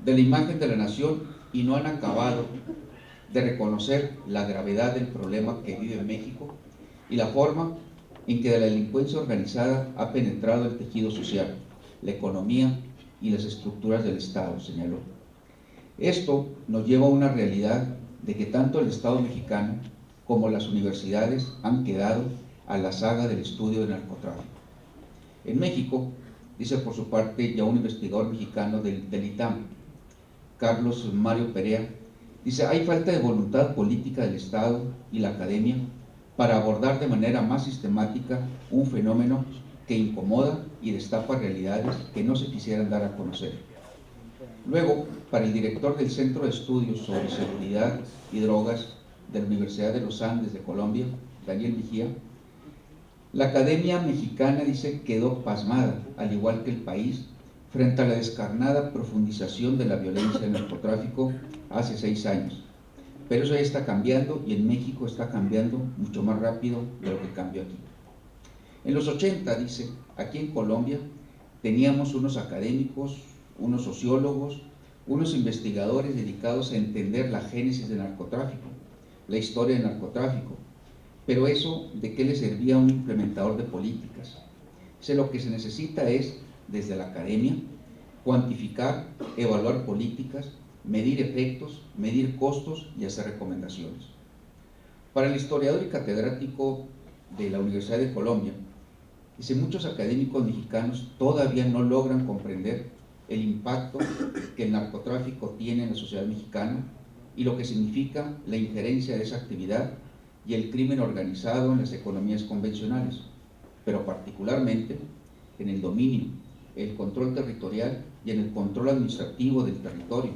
de la imagen de la nación y no han acabado de reconocer la gravedad del problema que vive México y la forma en que la delincuencia organizada ha penetrado el tejido social, la economía y las estructuras del Estado, señaló. Esto nos lleva a una realidad de que tanto el Estado mexicano como las universidades han quedado a la saga del estudio del narcotráfico. En México, dice por su parte ya un investigador mexicano del ITAM, Carlos Mario Perea, dice, hay falta de voluntad política del Estado y la academia para abordar de manera más sistemática un fenómeno que incomoda y destapa realidades que no se quisieran dar a conocer. Luego, para el director del Centro de Estudios sobre Seguridad y Drogas de la Universidad de los Andes de Colombia, Daniel Mejía, la Academia Mexicana, dice, quedó pasmada, al igual que el país, frente a la descarnada profundización de la violencia del narcotráfico hace 6 años. Pero eso ya está cambiando y en México está cambiando mucho más rápido de lo que cambió aquí. En los 80, dice, aquí en Colombia teníamos unos académicos, unos sociólogos, unos investigadores dedicados a entender la génesis del narcotráfico, la historia del narcotráfico. Pero eso, ¿de qué le servía a un implementador de políticas? Lo que se necesita es, desde la academia, cuantificar, evaluar políticas, medir efectos, medir costos y hacer recomendaciones. Para el historiador y catedrático de la Universidad de Colombia, dice, muchos académicos mexicanos todavía no logran comprender el impacto que el narcotráfico tiene en la sociedad mexicana y lo que significa la injerencia de esa actividad y el crimen organizado en las economías convencionales, pero particularmente en el dominio, el control territorial y en el control administrativo del territorio,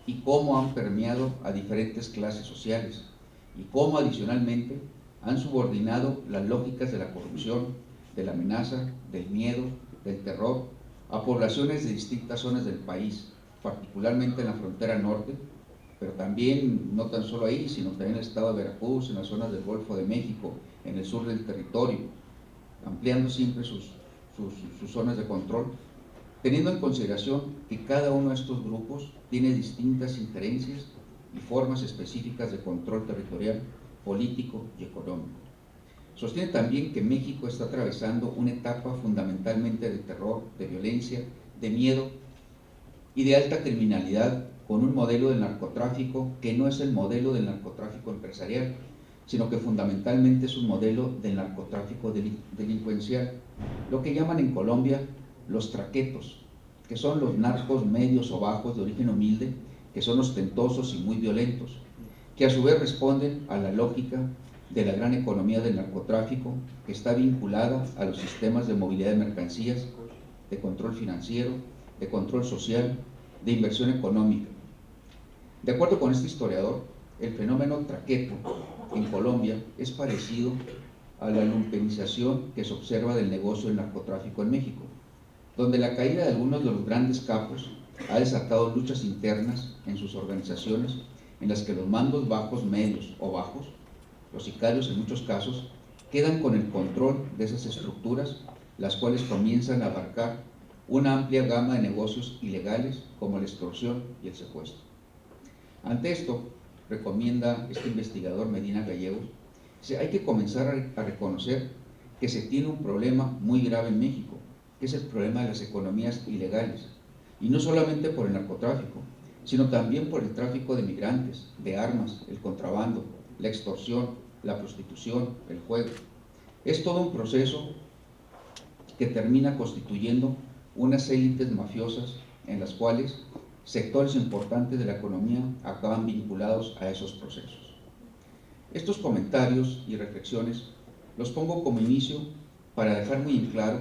y cómo han permeado a diferentes clases sociales, y cómo adicionalmente han subordinado las lógicas de la corrupción, de la amenaza, del miedo, del terror, a poblaciones de distintas zonas del país, particularmente en la frontera norte, pero también no tan solo ahí, sino también en el estado de Veracruz, en las zonas del Golfo de México, en el sur del territorio, ampliando siempre sus zonas de control, teniendo en consideración que cada uno de estos grupos tiene distintas injerencias y formas específicas de control territorial, político y económico. Sostiene también que México está atravesando una etapa fundamentalmente de terror, de violencia, de miedo y de alta criminalidad, con un modelo del narcotráfico que no es el modelo del narcotráfico empresarial, sino que fundamentalmente es un modelo del narcotráfico delincuencial, lo que llaman en Colombia los traquetos, que son los narcos medios o bajos de origen humilde, que son ostentosos y muy violentos, que a su vez responden a la lógica de la gran economía del narcotráfico, que está vinculada a los sistemas de movilidad de mercancías, de control financiero, de control social, de inversión económica. De acuerdo con este historiador, el fenómeno traqueto en Colombia es parecido a la lumpenización que se observa del negocio del narcotráfico en México, donde la caída de algunos de los grandes capos ha desatado luchas internas en sus organizaciones, en las que los mandos bajos, medios o bajos, los sicarios en muchos casos, quedan con el control de esas estructuras, las cuales comienzan a abarcar una amplia gama de negocios ilegales como la extorsión y el secuestro. Ante esto, recomienda este investigador Medina Gallegos, hay que comenzar a reconocer que se tiene un problema muy grave en México, que es el problema de las economías ilegales, y no solamente por el narcotráfico, sino también por el tráfico de migrantes, de armas, el contrabando, la extorsión, la prostitución, el juego. Es todo un proceso que termina constituyendo unas élites mafiosas en las cuales sectores importantes de la economía acaban vinculados a esos procesos. Estos comentarios y reflexiones los pongo como inicio para dejar muy en claro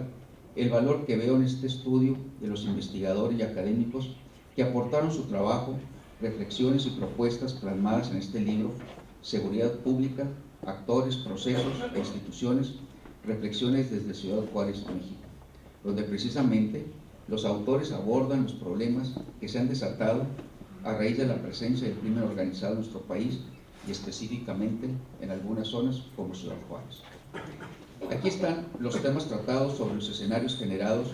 el valor que veo en este estudio de los investigadores y académicos que aportaron su trabajo, reflexiones y propuestas plasmadas en este libro, Seguridad Pública, Actores, Procesos e Instituciones, Reflexiones desde Ciudad Juárez, México, donde precisamente los autores abordan los problemas que se han desatado a raíz de la presencia del crimen organizado en nuestro país y específicamente en algunas zonas como Ciudad Juárez. Aquí están los temas tratados sobre los escenarios generados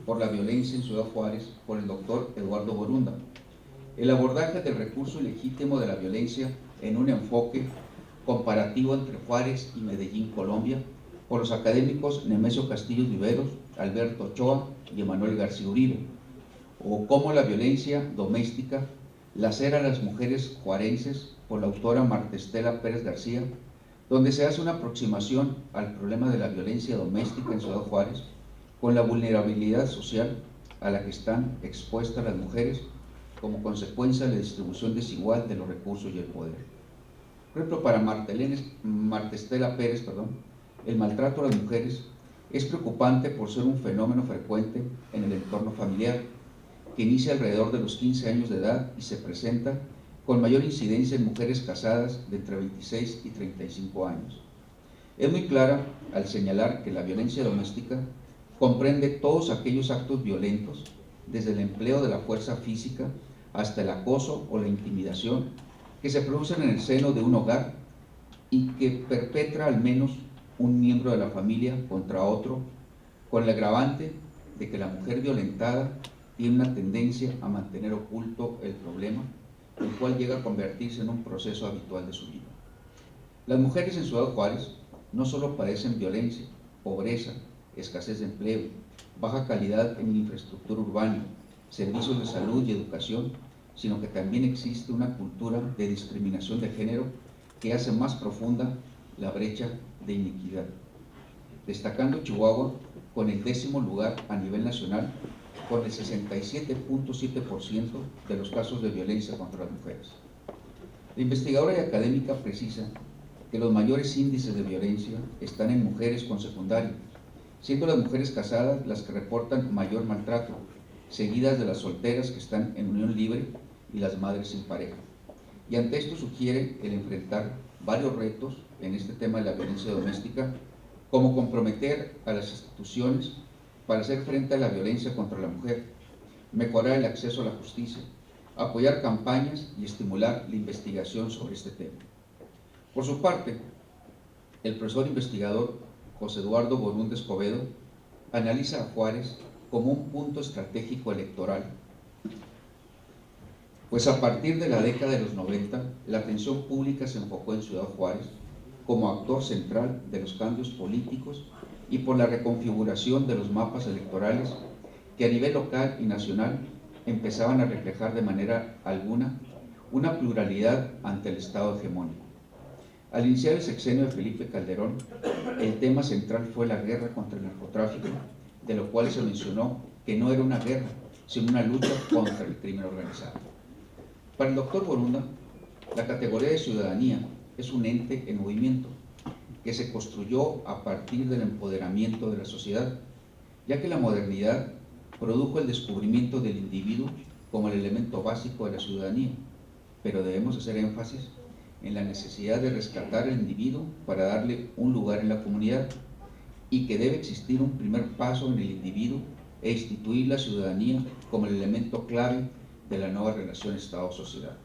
por la violencia en Ciudad Juárez por el doctor Eduardo Borunda, el abordaje del recurso ilegítimo de la violencia en un enfoque comparativo entre Juárez y Medellín, Colombia, por los académicos Nemesio Castillo Viveros, Alberto Ochoa y Emanuel García Uribe, o cómo la violencia doméstica lacera a las mujeres juarenses, por la autora Marta Estela Pérez García, donde se hace una aproximación al problema de la violencia doméstica en Ciudad Juárez con la vulnerabilidad social a la que están expuestas las mujeres como consecuencia de la distribución desigual de los recursos y el poder. Por ejemplo, para Marta Estela Pérez, el maltrato a las mujeres es preocupante por ser un fenómeno frecuente en el entorno familiar, que inicia alrededor de los 15 años de edad y se presenta con mayor incidencia en mujeres casadas de entre 26 y 35 años. Es muy clara al señalar que la violencia doméstica comprende todos aquellos actos violentos, desde el empleo de la fuerza física hasta el acoso o la intimidación, que se producen en el seno de un hogar y que perpetra al menos un miembro de la familia contra otro, con el agravante de que la mujer violentada tiene una tendencia a mantener oculto el problema, el cual llega a convertirse en un proceso habitual de su vida. Las mujeres en Ciudad Juárez no solo padecen violencia, pobreza, escasez de empleo, baja calidad en infraestructura urbana, servicios de salud y educación, sino que también existe una cultura de discriminación de género que hace más profunda la brecha de iniquidad, destacando Chihuahua con el 10º lugar a nivel nacional, con el 67.7% de los casos de violencia contra las mujeres. La investigadora y académica precisa que los mayores índices de violencia están en mujeres con secundaria, siendo las mujeres casadas las que reportan mayor maltrato, seguidas de las solteras que están en unión libre y las madres sin pareja. Y ante esto sugiere el enfrentar varios retos en este tema de la violencia doméstica, como comprometer a las instituciones para hacer frente a la violencia contra la mujer, mejorar el acceso a la justicia, apoyar campañas y estimular la investigación sobre este tema. Por su parte, el profesor investigador José Eduardo Borúnde Escobedo analiza a Juárez como un punto estratégico electoral, pues a partir de la década de los 90, la atención pública se enfocó en Ciudad Juárez como actor central de los cambios políticos y por la reconfiguración de los mapas electorales que a nivel local y nacional empezaban a reflejar de manera alguna una pluralidad ante el Estado hegemónico. Al iniciar el sexenio de Felipe Calderón, el tema central fue la guerra contra el narcotráfico, de lo cual se mencionó que no era una guerra, sino una lucha contra el crimen organizado. Para el doctor Borunda, la categoría de ciudadanía es un ente en movimiento que se construyó a partir del empoderamiento de la sociedad, ya que la modernidad produjo el descubrimiento del individuo como el elemento básico de la ciudadanía, pero debemos hacer énfasis en la necesidad de rescatar al individuo para darle un lugar en la comunidad y que debe existir un primer paso en el individuo e instituir la ciudadanía como el elemento clave de la nueva relación Estado-sociedad.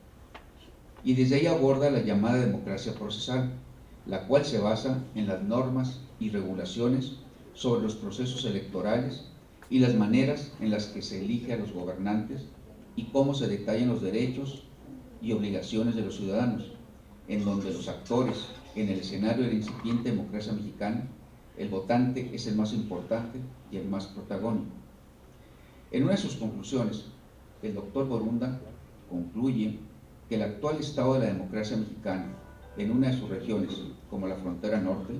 Y desde ahí aborda la llamada democracia procesal, la cual se basa en las normas y regulaciones sobre los procesos electorales y las maneras en las que se elige a los gobernantes y cómo se detallan los derechos y obligaciones de los ciudadanos, en donde los actores en el escenario de la incipiente democracia mexicana, el votante es el más importante y el más protagónico. En una de sus conclusiones, el doctor Borunda concluye que el actual estado de la democracia mexicana en una de sus regiones, como la frontera norte,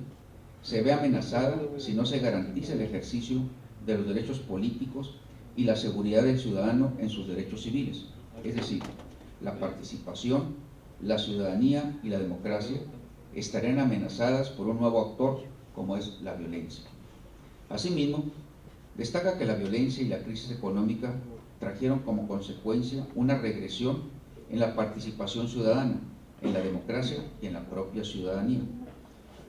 se ve amenazada si no se garantiza el ejercicio de los derechos políticos y la seguridad del ciudadano en sus derechos civiles, es decir, la participación, la ciudadanía y la democracia estarían amenazadas por un nuevo actor como es la violencia. Asimismo, destaca que la violencia y la crisis económica trajeron como consecuencia una regresión en la participación ciudadana, en la democracia y en la propia ciudadanía.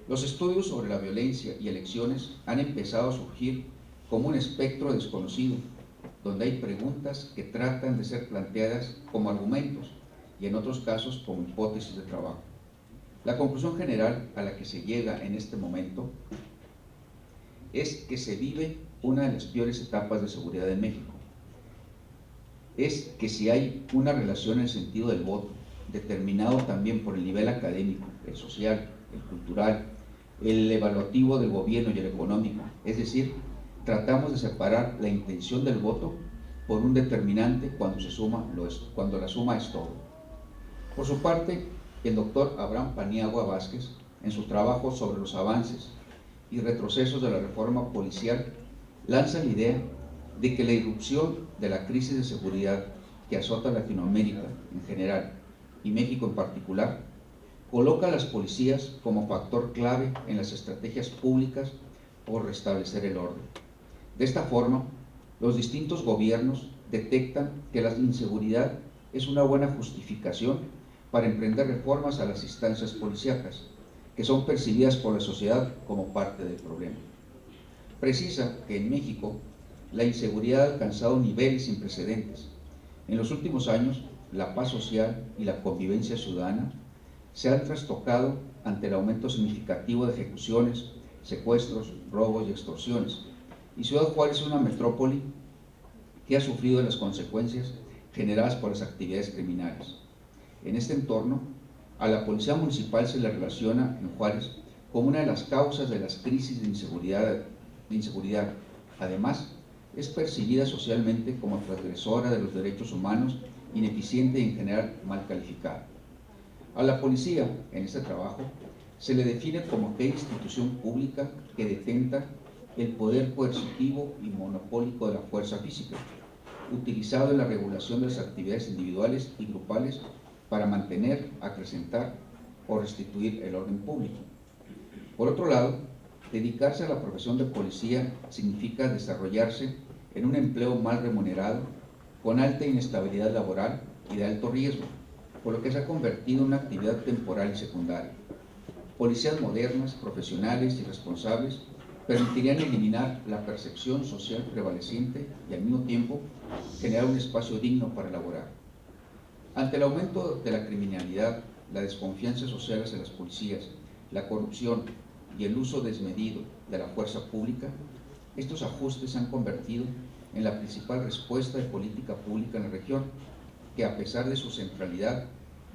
Los estudios sobre la violencia y elecciones han empezado a surgir como un espectro desconocido, donde hay preguntas que tratan de ser planteadas como argumentos y en otros casos como hipótesis de trabajo. La conclusión general a la que se llega en este momento es que se vive una de las peores etapas de seguridad en México. es que si hay una relación en el sentido del voto, determinado también por el nivel académico, el social, el cultural, el evaluativo del gobierno y el económico, es decir, tratamos de separar la intención del voto por un determinante cuando la suma es todo. Por su parte, el doctor Abraham Paniagua Vázquez, en su trabajo sobre los avances y retrocesos de la reforma policial, lanza la idea de que la irrupción de la crisis de seguridad que azota Latinoamérica en general y México en particular, coloca a las policías como factor clave en las estrategias públicas por restablecer el orden. De esta forma, los distintos gobiernos detectan que la inseguridad es una buena justificación para emprender reformas a las instancias policíacas, que son percibidas por la sociedad como parte del problema. Precisa que en México la inseguridad ha alcanzado niveles sin precedentes. En los últimos años, la paz social y la convivencia ciudadana se han trastocado ante el aumento significativo de ejecuciones, secuestros, robos y extorsiones. Y Ciudad Juárez es una metrópoli que ha sufrido las consecuencias generadas por las actividades criminales. En este entorno, a la Policía Municipal se le relaciona en Juárez como una de las causas de las crisis de inseguridad. Además, es percibida socialmente como transgresora de los derechos humanos, ineficiente y en general mal calificada. A la policía, en este trabajo, se le define como aquella institución pública que detenta el poder coercitivo y monopólico de la fuerza física, utilizado en la regulación de las actividades individuales y grupales para mantener, acrecentar o restituir el orden público. Por otro lado, dedicarse a la profesión de policía significa desarrollarse en un empleo mal remunerado, con alta inestabilidad laboral y de alto riesgo, por lo que se ha convertido en una actividad temporal y secundaria. Policías modernas, profesionales y responsables permitirían eliminar la percepción social prevaleciente y al mismo tiempo generar un espacio digno para elaborar. Ante el aumento de la criminalidad, la desconfianza social hacia las policías, la corrupción y el uso desmedido de la fuerza pública, estos ajustes se han convertido en la principal respuesta de política pública en la región, que a pesar de su centralidad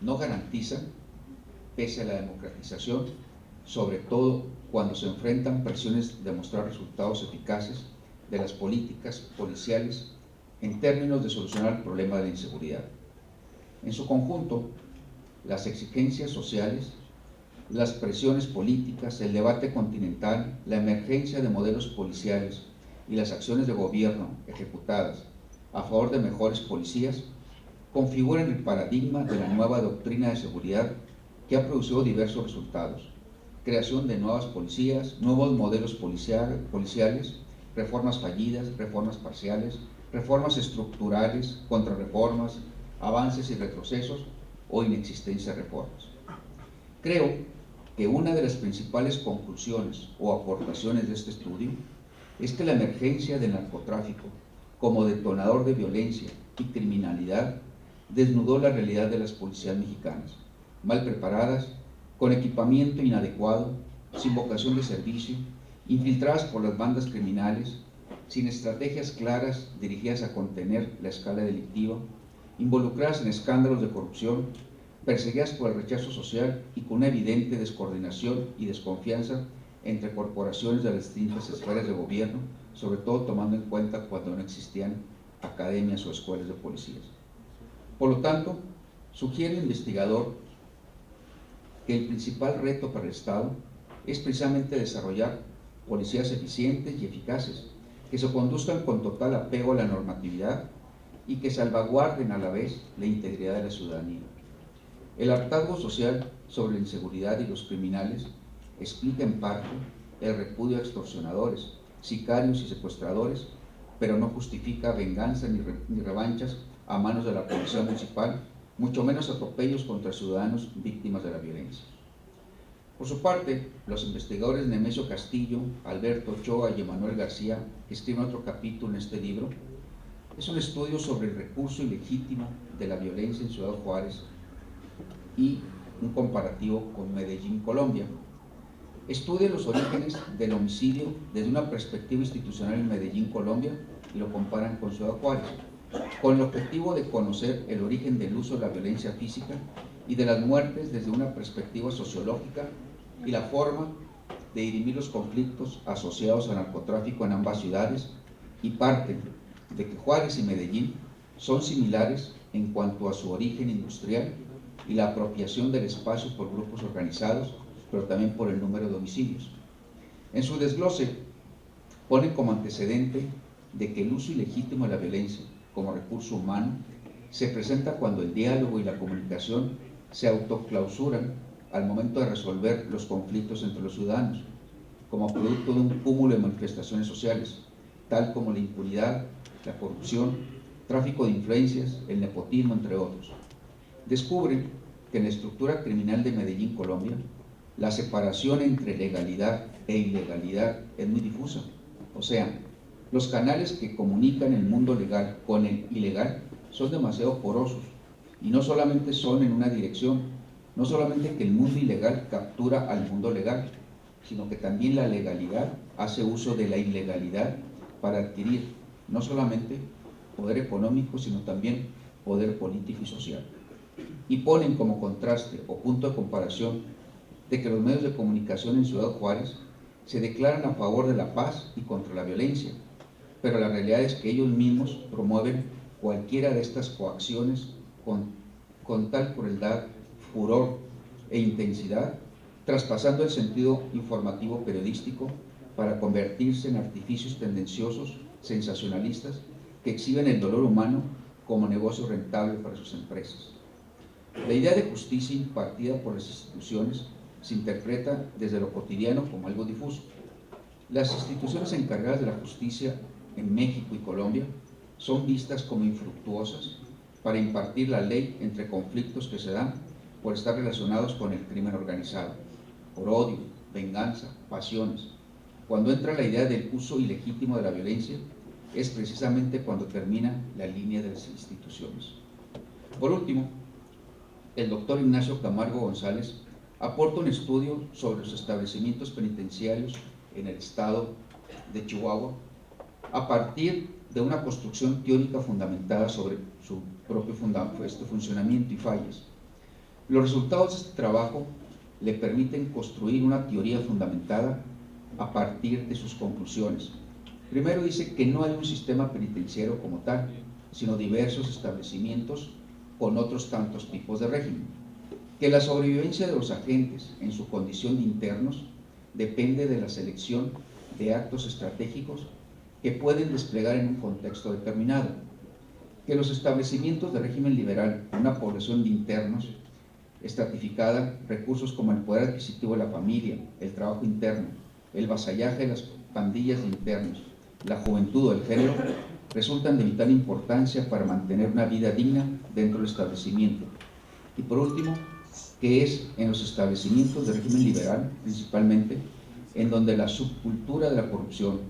no garantizan, pese a la democratización, sobre todo cuando se enfrentan presiones de mostrar resultados eficaces de las políticas policiales en términos de solucionar el problema de la inseguridad. En su conjunto, las exigencias sociales, las presiones políticas, el debate continental, la emergencia de modelos policiales y las acciones de gobierno ejecutadas a favor de mejores policías configuran el paradigma de la nueva doctrina de seguridad que ha producido diversos resultados: creación de nuevas policías, nuevos modelos policiales, reformas fallidas, reformas parciales, reformas estructurales, contrarreformas, avances y retrocesos o inexistencia de reformas. Creo que una de las principales conclusiones o aportaciones de este estudio es que la emergencia del narcotráfico como detonador de violencia y criminalidad desnudó la realidad de las policías mexicanas, mal preparadas, con equipamiento inadecuado, sin vocación de servicio, infiltradas por las bandas criminales, sin estrategias claras dirigidas a contener la escala delictiva, involucradas en escándalos de corrupción, perseguidas por el rechazo social y con una evidente descoordinación y desconfianza entre corporaciones de las distintas esferas de gobierno, sobre todo tomando en cuenta cuando no existían academias o escuelas de policías. Por lo tanto, sugiere el investigador que el principal reto para el Estado es precisamente desarrollar policías eficientes y eficaces, que se conduzcan con total apego a la normatividad y que salvaguarden a la vez la integridad de la ciudadanía. El hartazgo social sobre la inseguridad y los criminales explica en parte el repudio a extorsionadores, sicarios y secuestradores, pero no justifica venganza ni revanchas a manos de la policía municipal, mucho menos atropellos contra ciudadanos víctimas de la violencia. Por su parte, los investigadores Nemesio Castillo, Alberto Ochoa y Emanuel García, que escriben otro capítulo en este libro, es un estudio sobre el recurso ilegítimo de la violencia en Ciudad Juárez y un comparativo con Medellín, Colombia. Estudia los orígenes del homicidio desde una perspectiva institucional en Medellín, Colombia, y lo comparan con Ciudad Juárez. con el objetivo de conocer el origen del uso de la violencia física y de las muertes desde una perspectiva sociológica y la forma de dirimir los conflictos asociados al narcotráfico en ambas ciudades, y parten de que Juárez y Medellín son similares en cuanto a su origen industrial y la apropiación del espacio por grupos organizados, pero también por el número de homicidios. En su desglose ponen como antecedente de que el uso ilegítimo de la violencia como recurso humano se presenta cuando el diálogo y la comunicación se autoclausuran al momento de resolver los conflictos entre los ciudadanos, como producto de un cúmulo de manifestaciones sociales, tal como la impunidad, la corrupción, tráfico de influencias, el nepotismo, entre otros. Descubren que en la estructura criminal de Medellín, Colombia, la separación entre legalidad e ilegalidad es muy difusa. O sea, los canales que comunican el mundo legal con el ilegal son demasiado porosos, y no solamente son en una dirección, no solamente que el mundo ilegal captura al mundo legal, sino que también la legalidad hace uso de la ilegalidad para adquirir no solamente poder económico, sino también poder político y social. Y ponen como contraste o punto de comparación de que los medios de comunicación en Ciudad Juárez se declaran a favor de la paz y contra la violencia, pero la realidad es que ellos mismos promueven cualquiera de estas coacciones con tal crueldad, furor e intensidad, traspasando el sentido informativo periodístico para convertirse en artificios tendenciosos, sensacionalistas, que exhiben el dolor humano como negocio rentable para sus empresas. La idea de justicia impartida por las instituciones se interpreta desde lo cotidiano como algo difuso. Las instituciones encargadas de la justicia en México y Colombia son vistas como infructuosas para impartir la ley entre conflictos que se dan por estar relacionados con el crimen organizado, por odio, venganza, pasiones. Cuando entra la idea del uso ilegítimo de la violencia, es precisamente cuando termina la línea de las instituciones. Por último, el doctor Ignacio Camargo González aporta un estudio sobre los establecimientos penitenciarios en el estado de Chihuahua a partir de una construcción teórica fundamentada sobre su propio funcionamiento y fallas. Los resultados de este trabajo le permiten construir una teoría fundamentada a partir de sus conclusiones. Primero dice que no hay un sistema penitenciario como tal, sino diversos establecimientos con otros tantos tipos de régimen, que la sobrevivencia de los agentes en su condición de internos depende de la selección de actos estratégicos que pueden desplegar en un contexto determinado, que los establecimientos de régimen liberal, una población de internos estratificada, recursos como el poder adquisitivo de la familia, el trabajo interno, el vasallaje de las pandillas de internos, la juventud o el género, resultan de vital importancia para mantener una vida digna dentro del establecimiento. Y por último, que es en los establecimientos de régimen liberal, principalmente, en donde la subcultura de la corrupción,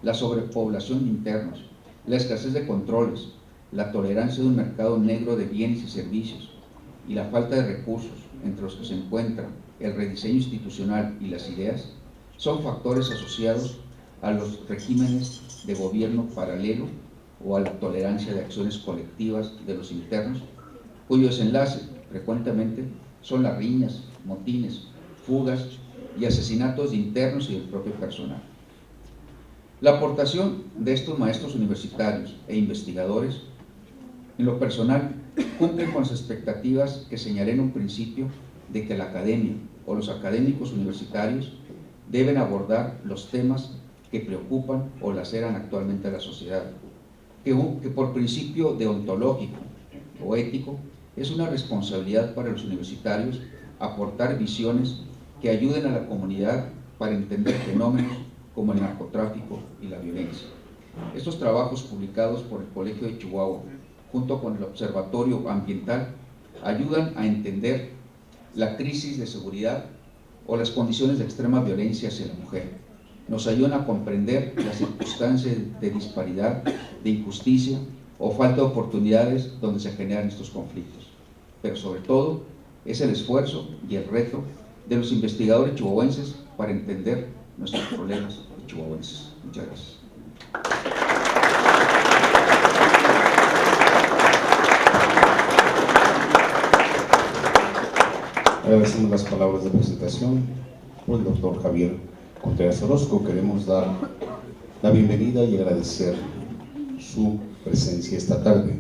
la sobrepoblación de internos, la escasez de controles, la tolerancia de un mercado negro de bienes y servicios y la falta de recursos, entre los que se encuentran el rediseño institucional y las ideas, son factores asociados a los regímenes de gobierno paralelo o a la tolerancia de acciones colectivas de los internos, cuyo desenlace frecuentemente son las riñas, motines, fugas y asesinatos de internos y del propio personal. La aportación de estos maestros universitarios e investigadores, en lo personal, cumplen con las expectativas que señalé en un principio de que la academia o los académicos universitarios deben abordar los temas que preocupan o laceran actualmente a la sociedad, que por principio deontológico o ético es una responsabilidad para los universitarios aportar visiones que ayuden a la comunidad para entender fenómenos como el narcotráfico y la violencia. Estos trabajos publicados por el Colegio de Chihuahua, junto con el Observatorio Ambiental, ayudan a entender la crisis de seguridad o las condiciones de extrema violencia hacia la mujer. Nos ayudan a comprender las circunstancias de disparidad, de injusticia o falta de oportunidades donde se generan estos conflictos. Pero sobre todo, es el esfuerzo y el reto de los investigadores chihuahuenses para entender nuestros problemas chihuahuenses. Muchas gracias. agradecemos las palabras de presentación por el doctor Javier Contreras Orozco. Queremos dar la bienvenida y agradecer su presencia esta tarde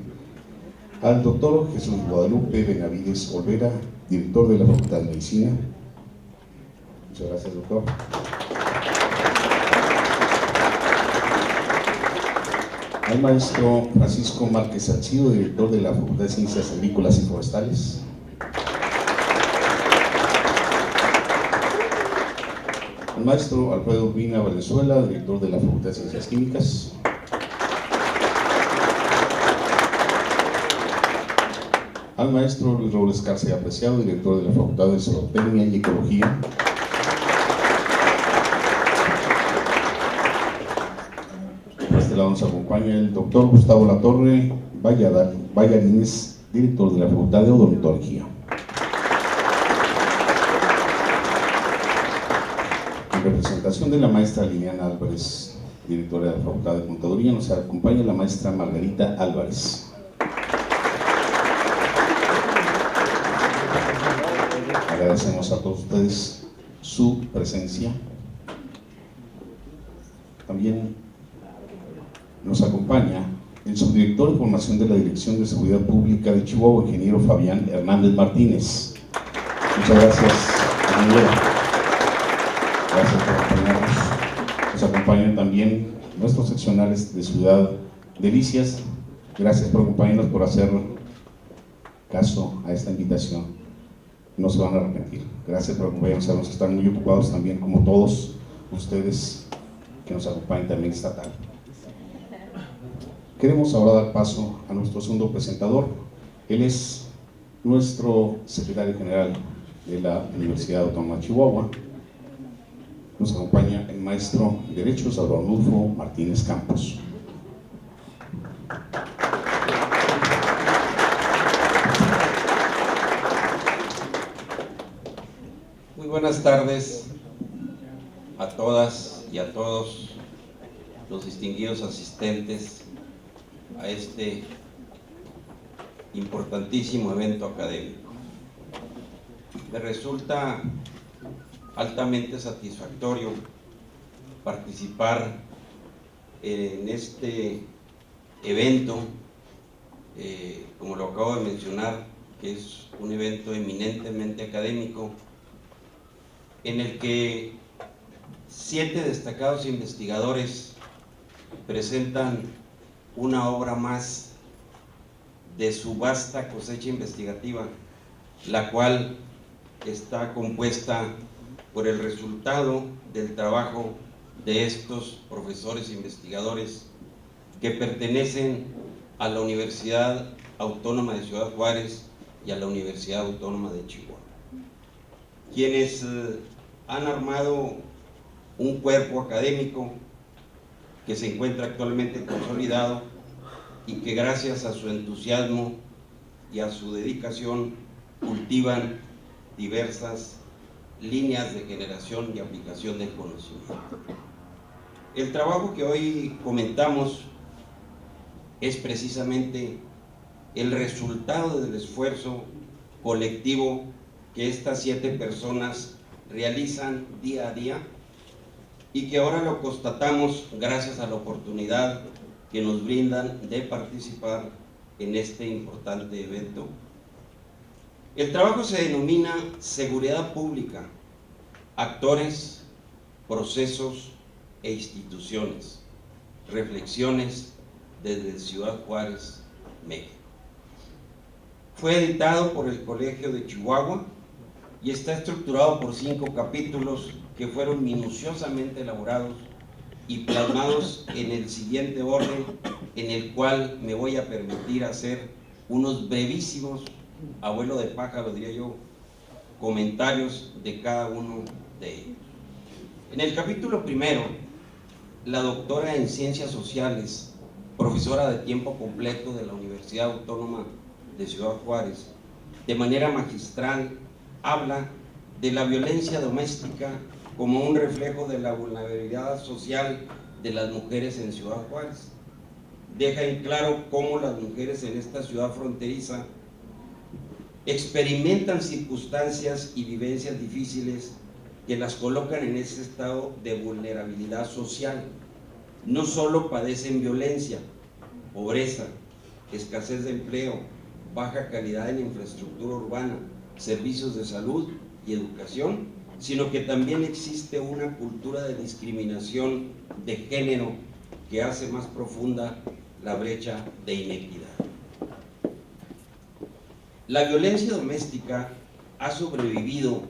al doctor Jesús Guadalupe Benavides Olvera, director de la Facultad de Medicina. Muchas gracias, doctor. Al maestro Francisco Márquez Salcido, director de la Facultad de Ciencias Agrícolas y Forestales. Al maestro Alfredo Urbina Valenzuela, director de la Facultad de Ciencias Químicas. Al maestro Luis Robles Cárcel Apreciado, director de la Facultad de Zootecnia y Ecología. Por este lado nos acompaña el doctor Gustavo Latorre Vallarines, director de la Facultad de Odontología. En representación de la maestra Liliana Álvarez, directora de la Facultad de Contaduría, nos acompaña la maestra Margarita Álvarez. Agradecemos a todos ustedes su presencia. También nos acompaña el subdirector de formación de la Dirección de Seguridad Pública de Chihuahua, ingeniero Fabián Hernández Martínez. Muchas gracias, ingeniero. Gracias por acompañarnos. Nos acompañan también nuestros seccionales de Ciudad Delicias. Gracias por acompañarnos, por hacer caso a esta invitación. No se van a arrepentir. Gracias por acompañarnos. Sabemos que están muy ocupados también, como todos ustedes que nos acompañan también esta tarde. Queremos ahora dar paso a nuestro segundo presentador. Él es nuestro secretario general de la Universidad Autónoma de Chihuahua. Nos acompaña el maestro en Derecho, Salvador Arnulfo Martínez Campos. Muy buenas tardes a todas y a todos los distinguidos asistentes a este importantísimo evento académico. Me resulta altamente satisfactorio participar en este evento, como lo acabo de mencionar, que es un evento eminentemente académico, en el que 7 destacados investigadores presentan una obra más de su vasta cosecha investigativa, la cual está compuesta por el resultado del trabajo de estos profesores investigadores que pertenecen a la Universidad Autónoma de Ciudad Juárez y a la Universidad Autónoma de Chihuahua, quienes han armado un cuerpo académico que se encuentra actualmente consolidado y que gracias a su entusiasmo y a su dedicación cultivan diversas líneas de generación y aplicación del conocimiento. El trabajo que hoy comentamos es precisamente el resultado del esfuerzo colectivo que estas 7 personas realizan día a día y que ahora lo constatamos gracias a la oportunidad que nos brindan de participar en este importante evento. El trabajo se denomina Seguridad Pública, Actores, Procesos e Instituciones, reflexiones desde Ciudad Juárez, México. Fue editado por el Colegio de Chihuahua y está estructurado por 5 capítulos que fueron minuciosamente elaborados y plasmados en el siguiente orden, en el cual me voy a permitir hacer unos brevísimos, abuelo de pájaro diría yo, comentarios de cada uno de ellos. En el capítulo primero, la doctora en Ciencias Sociales, profesora de tiempo completo de la Universidad Autónoma de Ciudad Juárez, de manera magistral, habla de la violencia doméstica como un reflejo de la vulnerabilidad social de las mujeres en Ciudad Juárez. Deja en claro cómo las mujeres en esta ciudad fronteriza experimentan circunstancias y vivencias difíciles que las colocan en ese estado de vulnerabilidad social. No solo padecen violencia, pobreza, escasez de empleo, baja calidad en infraestructura urbana, servicios de salud y educación, sino que también existe una cultura de discriminación de género que hace más profunda la brecha de inequidad. La violencia doméstica ha sobrevivido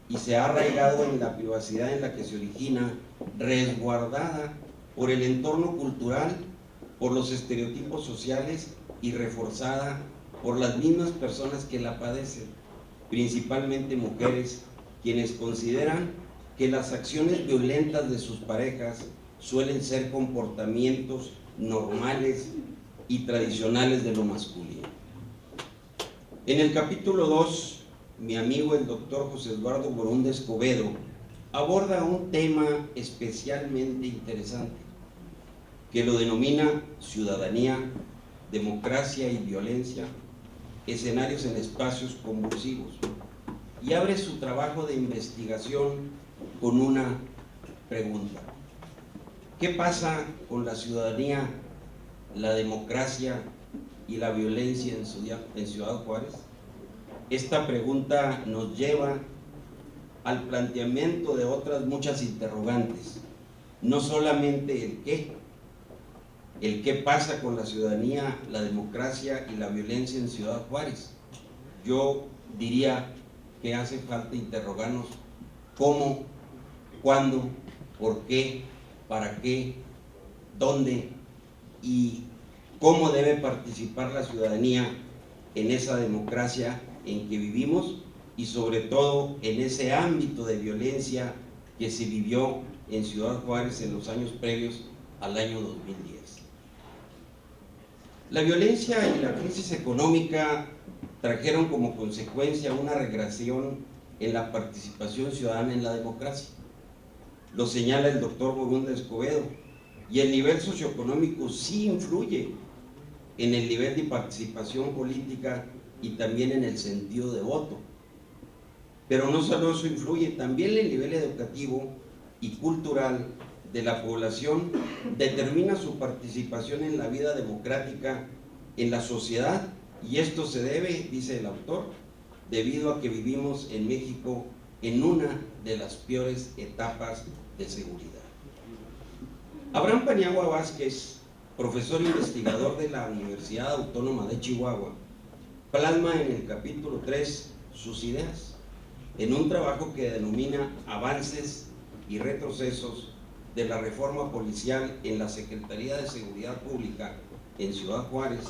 y se ha arraigado en la privacidad en la que se origina, resguardada por el entorno cultural, por los estereotipos sociales y reforzada por las mismas personas que la padecen, principalmente mujeres, quienes consideran que las acciones violentas de sus parejas suelen ser comportamientos normales y tradicionales de lo masculino. En el capítulo 2, mi amigo el doctor José Eduardo Borunda Escobedo aborda un tema especialmente interesante, que lo denomina ciudadanía, democracia y violencia, escenarios en espacios convulsivos, y abre su trabajo de investigación con una pregunta: ¿qué pasa con la ciudadanía, la democracia y la violencia en Ciudad Juárez? Esta pregunta nos lleva al planteamiento de otras muchas interrogantes, no solamente el qué pasa con la ciudadanía, la democracia y la violencia en Ciudad Juárez. Yo diría que hace falta interrogarnos cómo, cuándo, por qué, para qué, dónde y cómo debe participar la ciudadanía en esa democracia en que vivimos y sobre todo en ese ámbito de violencia que se vivió en Ciudad Juárez en los años previos al año 2010. La violencia y la crisis económica trajeron como consecuencia una regresión en la participación ciudadana en la democracia. Lo señala el doctor Borunda Escobedo, y el nivel socioeconómico sí influye en el nivel de participación política y también en el sentido de voto. Pero no solo eso influye, también el nivel educativo y cultural de la población determina su participación en la vida democrática en la sociedad, y esto se debe, dice el autor, debido a que vivimos en México en una de las peores etapas de seguridad. Abraham Paniagua Vázquez, profesor investigador de la Universidad Autónoma de Chihuahua, plasma en el capítulo 3 sus ideas en un trabajo que denomina Avances y retrocesos de la reforma policial en la Secretaría de Seguridad Pública en Ciudad Juárez,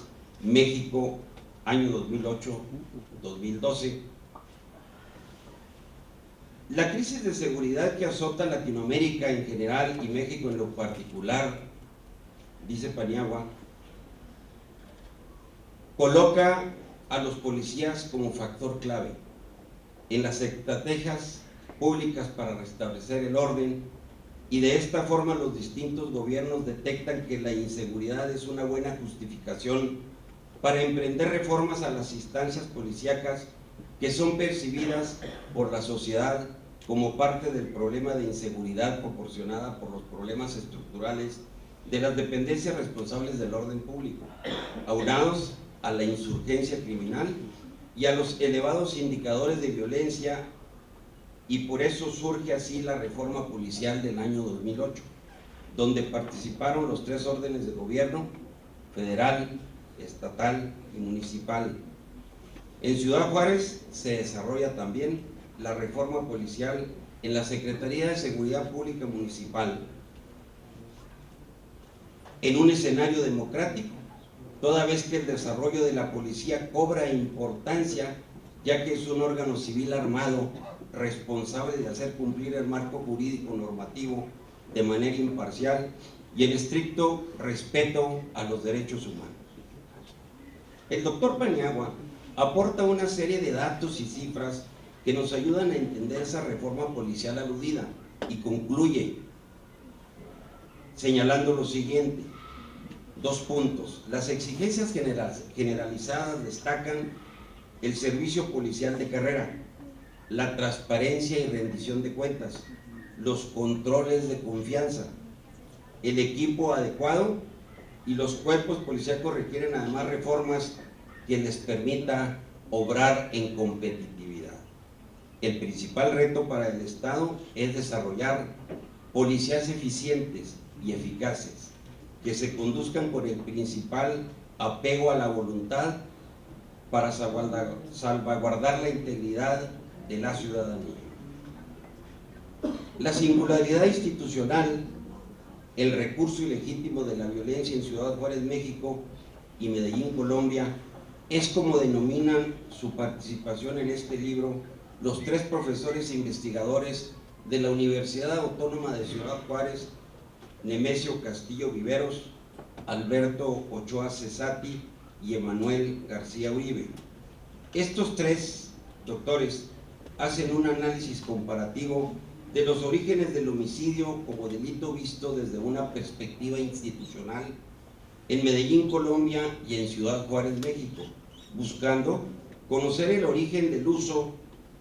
México, año 2008-2012. La crisis de seguridad que azota Latinoamérica en general y México en lo particular, dice Paniagua, coloca a los policías como factor clave en las estrategias públicas para restablecer el orden, y de esta forma los distintos gobiernos detectan que la inseguridad es una buena justificación para emprender reformas a las instancias policíacas que son percibidas por la sociedad como parte del problema de inseguridad proporcionada por los problemas estructurales de las dependencias responsables del orden público, aunados a la insurgencia criminal y a los elevados indicadores de violencia, y por eso surge así la reforma policial del año 2008, donde participaron los 3 órdenes de gobierno: federal, estatal y municipal. En Ciudad Juárez se desarrolla también la reforma policial en la Secretaría de Seguridad Pública Municipal, en un escenario democrático, toda vez que el desarrollo de la policía cobra importancia, ya que es un órgano civil armado responsable de hacer cumplir el marco jurídico normativo de manera imparcial y en estricto respeto a los derechos humanos. El doctor Paniagua aporta una serie de datos y cifras que nos ayudan a entender esa reforma policial aludida, y concluye señalando lo siguiente: 2 puntos. Las exigencias generalizadas destacan el servicio policial de carrera, la transparencia y rendición de cuentas, los controles de confianza, el equipo adecuado, y los cuerpos policíacos requieren además reformas que les permita obrar en competitividad. El principal reto para el Estado es desarrollar policías eficientes y eficaces, que se conduzcan por el principal apego a la voluntad para salvaguardar la integridad de la ciudadanía. La singularidad institucional, el recurso ilegítimo de la violencia en Ciudad Juárez, México y Medellín, Colombia, es como denominan su participación en este libro los 3 profesores e investigadores de la Universidad Autónoma de Ciudad Juárez, Nemesio Castillo Viveros, Alberto Ochoa Cesati y Emanuel García Uribe. Estos 3 doctores hacen un análisis comparativo de los orígenes del homicidio como delito visto desde una perspectiva institucional en Medellín, Colombia y en Ciudad Juárez, México, buscando conocer el origen del uso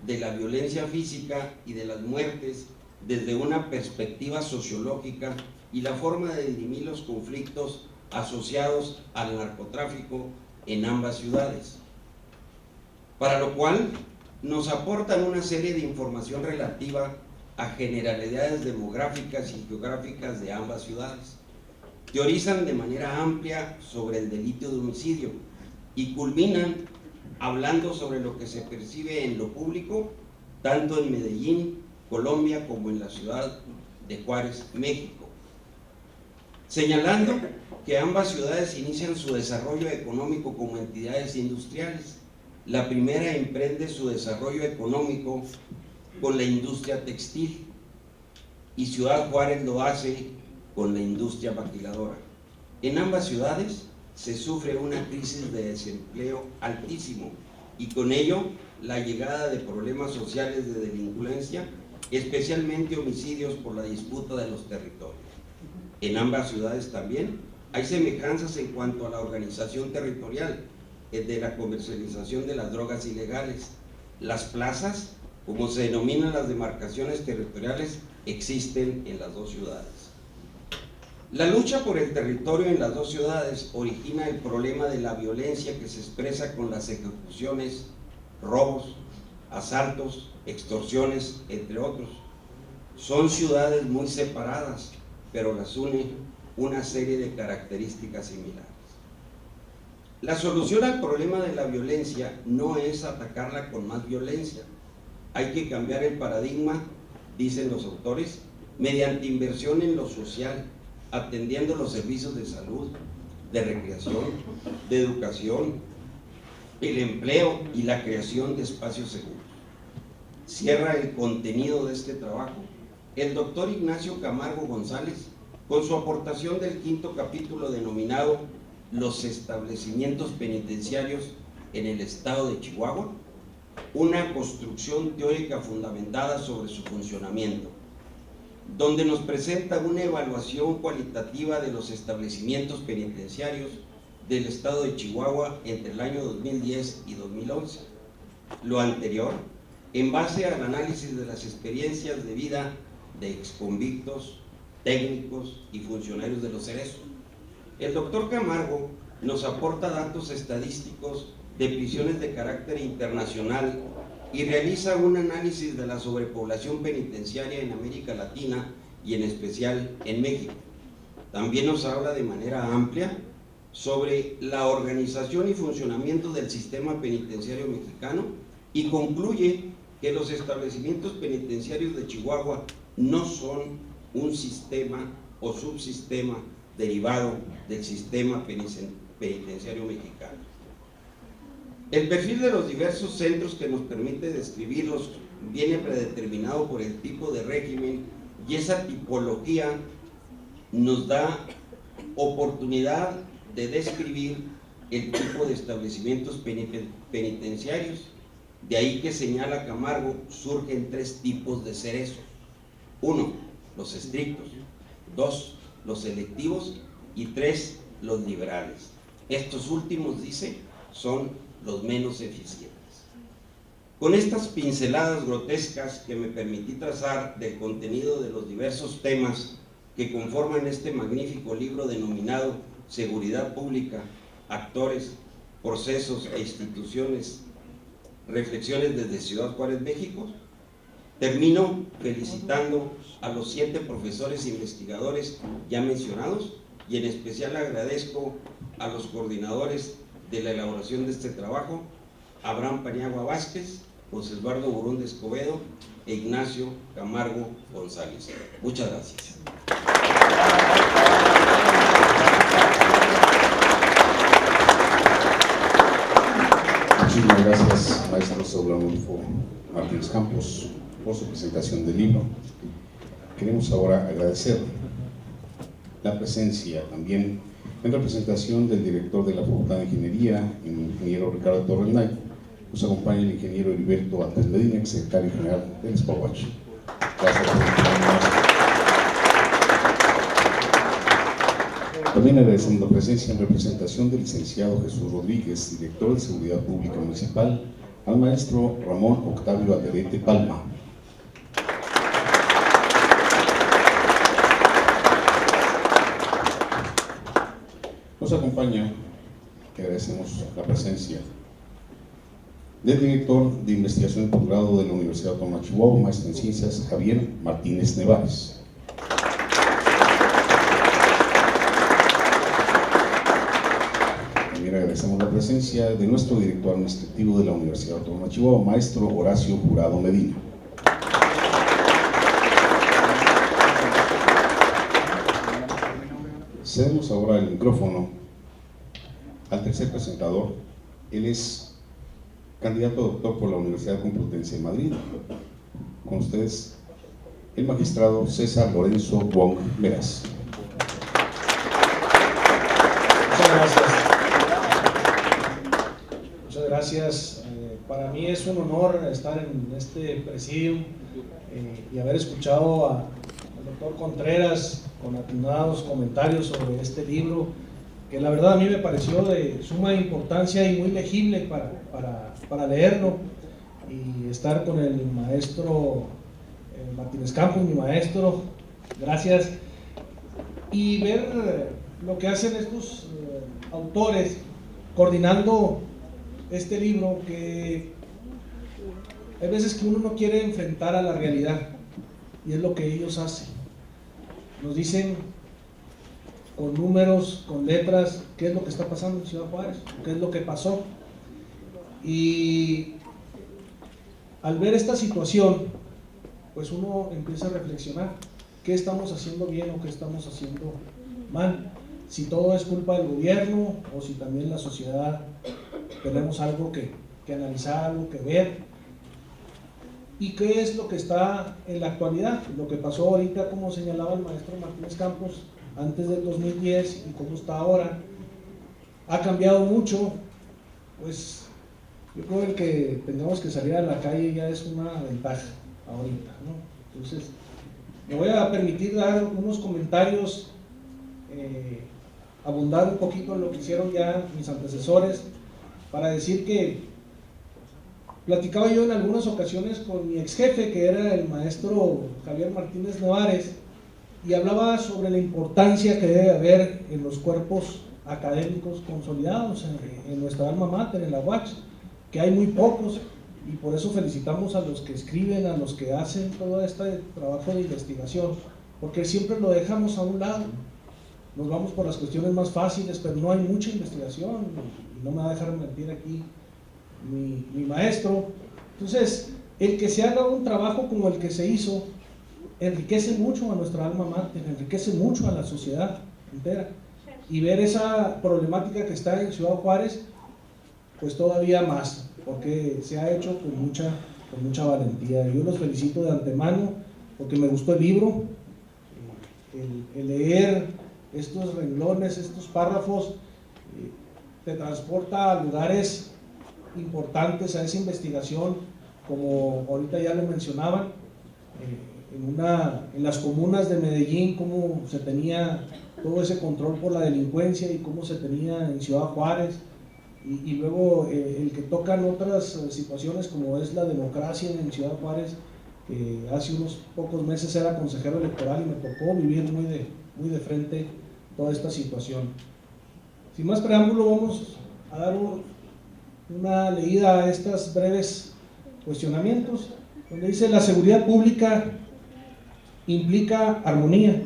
de la violencia física y de las muertes desde una perspectiva sociológica y la forma de dirimir los conflictos asociados al narcotráfico en ambas ciudades, para lo cual nos aportan una serie de información relativa a generalidades demográficas y geográficas de ambas ciudades. Teorizan de manera amplia sobre el delito de homicidio y culminan hablando sobre lo que se percibe en lo público, tanto en Medellín, Colombia, como en la ciudad de Juárez, México, señalando que ambas ciudades inician su desarrollo económico como entidades industriales. La primera emprende su desarrollo económico con la industria textil y Ciudad Juárez lo hace con la industria maquiladora. En ambas ciudades se sufre una crisis de desempleo altísimo y con ello la llegada de problemas sociales de delincuencia, especialmente homicidios por la disputa de los territorios. En ambas ciudades también hay semejanzas en cuanto a la organización territorial de la comercialización de las drogas ilegales. Las plazas, como se denominan las demarcaciones territoriales, existen en las 2 ciudades. La lucha por el territorio en las 2 ciudades origina el problema de la violencia que se expresa con las ejecuciones, robos, asaltos, extorsiones, entre otros. Son ciudades muy separadas, pero las une una serie de características similares. La solución al problema de la violencia no es atacarla con más violencia. Hay que cambiar el paradigma, dicen los autores, mediante inversión en lo social, atendiendo los servicios de salud, de recreación, de educación, el empleo y la creación de espacios seguros. Cierra el contenido de este trabajo el doctor Ignacio Camargo González con su aportación del 5º capítulo denominado Los establecimientos penitenciarios en el estado de Chihuahua, una construcción teórica fundamentada sobre su funcionamiento, donde nos presenta una evaluación cualitativa de los establecimientos penitenciarios del estado de Chihuahua entre el año 2010 y 2011. Lo anterior, en base al análisis de las experiencias de vida de exconvictos, técnicos y funcionarios de los Cerezos. El doctor Camargo nos aporta datos estadísticos de prisiones de carácter internacional y realiza un análisis de la sobrepoblación penitenciaria en América Latina y en especial en México. También nos habla de manera amplia sobre la organización y funcionamiento del sistema penitenciario mexicano y concluye que los establecimientos penitenciarios de Chihuahua no son un sistema o subsistema derivado del sistema penitenciario mexicano. El perfil de los diversos centros que nos permite describirlos viene predeterminado por el tipo de régimen y esa tipología nos da oportunidad de describir el tipo de establecimientos penitenciarios. De ahí que señala Camargo, surgen 3 tipos de Cerezo. 1, los estrictos. 2, los selectivos. Y 3, los liberales. Estos últimos, dice, son los menos eficientes. Con estas pinceladas grotescas que me permití trazar del contenido de los diversos temas que conforman este magnífico libro denominado Seguridad Pública, Actores, Procesos e Instituciones, Reflexiones desde Ciudad Juárez, México, termino felicitando a los 7 profesores investigadores ya mencionados, y en especial agradezco a los coordinadores de la elaboración de este trabajo, Abraham Paniagua Vázquez, José Eduardo Burún de Escobedo e Ignacio Camargo González. Muchas gracias. Muchísimas gracias, maestro Saúl Arnulfo Martínez Campos, por su presentación del libro. Queremos ahora agradecer la presencia también en representación del director de la Facultad de Ingeniería, el ingeniero Ricardo Torres Knight. Nos acompaña el ingeniero Heriberto Ates Medina, secretario general del SPAWACH. Gracias por acompañarnos. También agradecemos la presencia en representación del licenciado Jesús Rodríguez, director de Seguridad Pública Municipal, al maestro Ramón Octavio Alderete Palma. Nos acompaña, que agradecemos la presencia, del director de investigación de posgrado de la Universidad Autónoma de Chihuahua, maestro en ciencias, Javier Martínez Nevares. También agradecemos la presencia de nuestro director administrativo de la Universidad Autónoma de Chihuahua, maestro Horacio Jurado Medina. Cedemos ahora el micrófono al tercer presentador. Él es candidato a doctor por la Universidad Complutense de Madrid. Con ustedes, el magistrado César Lorenzo Wong Meraz. Muchas gracias. Muchas gracias. Para mí es un honor estar en este presidium y haber escuchado al doctor Contreras con atinados comentarios sobre este libro, que la verdad a mí me pareció de suma importancia y muy legible para leerlo, y estar con el maestro Martínez Campos, mi maestro, gracias, y ver lo que hacen estos autores coordinando este libro, que hay veces que uno no quiere enfrentar a la realidad, y es lo que ellos hacen. Nos dicen con números, con letras, qué es lo que está pasando en Ciudad Juárez, qué es lo que pasó. Y al ver esta situación, pues uno empieza a reflexionar qué estamos haciendo bien o qué estamos haciendo mal, si todo es culpa del gobierno o si también la sociedad tenemos algo que analizar, algo que ver, y qué es lo que está en la actualidad, lo que pasó ahorita, como señalaba el maestro Martínez Campos, antes del 2010 y cómo está ahora. Ha cambiado mucho. Pues yo creo que tengamos que salir a la calle ya es una ventaja ahorita, ¿no? Entonces me voy a permitir dar unos comentarios, abundar un poquito en lo que hicieron ya mis antecesores, para decir que platicaba yo en algunas ocasiones con mi ex jefe, que era el maestro Javier Martínez Nevares, y hablaba sobre la importancia que debe haber en los cuerpos académicos consolidados en nuestra alma mater, en la UACH, que hay muy pocos, y por eso felicitamos a los que escriben, a los que hacen todo este trabajo de investigación, porque siempre lo dejamos a un lado, nos vamos por las cuestiones más fáciles, pero no hay mucha investigación, y no me va a dejar mentir aquí mi maestro. Entonces, el que se haga un trabajo como el que se hizo enriquece mucho a nuestra alma mater, enriquece mucho a la sociedad entera, y ver esa problemática que está en Ciudad Juárez, pues todavía más, porque se ha hecho con mucha valentía. Yo los felicito de antemano porque me gustó el libro, el leer estos renglones, estos párrafos, te transporta a lugares importantes, a esa investigación, como ahorita ya lo mencionaban, en las comunas de Medellín, cómo se tenía todo ese control por la delincuencia y cómo se tenía en Ciudad Juárez, y luego el que tocan otras situaciones como es la democracia en Ciudad Juárez. Hace unos pocos meses era consejero electoral y me tocó vivir muy de frente toda esta situación. Sin más preámbulo, vamos a dar una leída a estos breves cuestionamientos, donde dice: la seguridad pública implica armonía,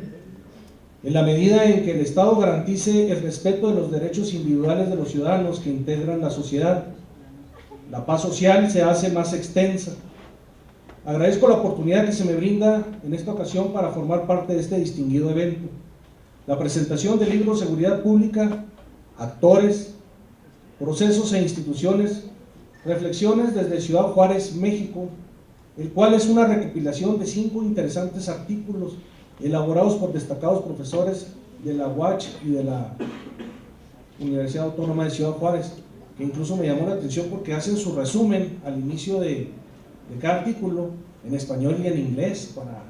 en la medida en que el Estado garantice el respeto de los derechos individuales de los ciudadanos que integran la sociedad. La paz social se hace más extensa. Agradezco la oportunidad que se me brinda en esta ocasión para formar parte de este distinguido evento. La presentación del libro Seguridad Pública, Actores, Procesos e Instituciones, Reflexiones desde Ciudad Juárez, México, el cual es una recopilación de 5 interesantes artículos elaborados por destacados profesores de la UACH y de la Universidad Autónoma de Ciudad Juárez, que incluso me llamó la atención porque hacen su resumen al inicio de cada artículo en español y en inglés, para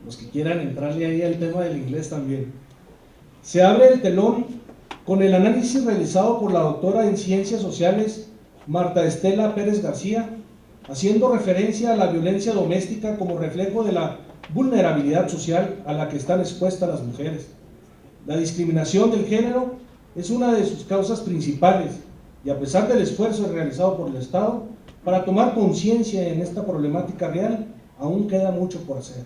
los que quieran entrarle ahí al tema del inglés también. Se abre el telón con el análisis realizado por la doctora en Ciencias Sociales Marta Estela Pérez García, haciendo referencia a la violencia doméstica como reflejo de la vulnerabilidad social a la que están expuestas las mujeres. La discriminación del género es una de sus causas principales, y a pesar del esfuerzo realizado por el Estado para tomar conciencia en esta problemática real, aún queda mucho por hacer.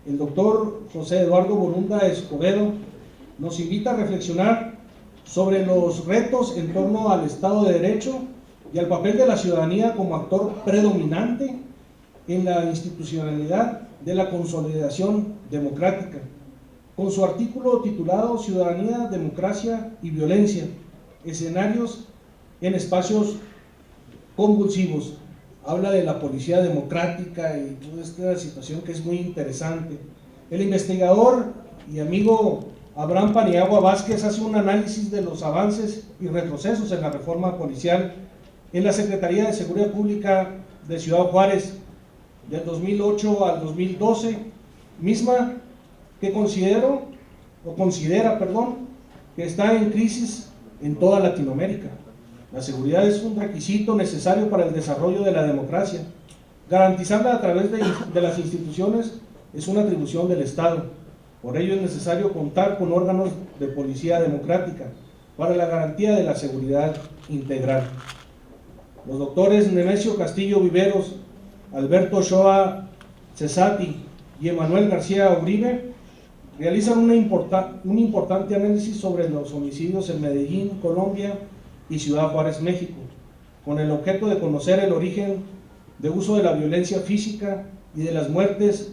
El doctor José Eduardo Borunda Escobedo nos invita a reflexionar sobre los retos en torno al Estado de Derecho y al papel de la ciudadanía como actor predominante en la institucionalidad de la consolidación democrática, con su artículo titulado Ciudadanía, Democracia y Violencia, escenarios en espacios convulsivos. Habla de la policía democrática y toda esta situación que es muy interesante. El investigador y amigo Abraham Paniagua Vázquez hace un análisis de los avances y retrocesos en la reforma policial en la Secretaría de Seguridad Pública de Ciudad Juárez del 2008 al 2012, misma que considera que está en crisis en toda Latinoamérica. La seguridad es un requisito necesario para el desarrollo de la democracia. Garantizarla a través de las instituciones es una atribución del Estado. Por ello es necesario contar con órganos de policía democrática para la garantía de la seguridad integral. Los doctores Nemesio Castillo Viveros, Alberto Ochoa Cesati y Emanuel García Uribe realizan un importante análisis sobre los homicidios en Medellín, Colombia y Ciudad Juárez, México, con el objeto de conocer el origen de uso de la violencia física y de las muertes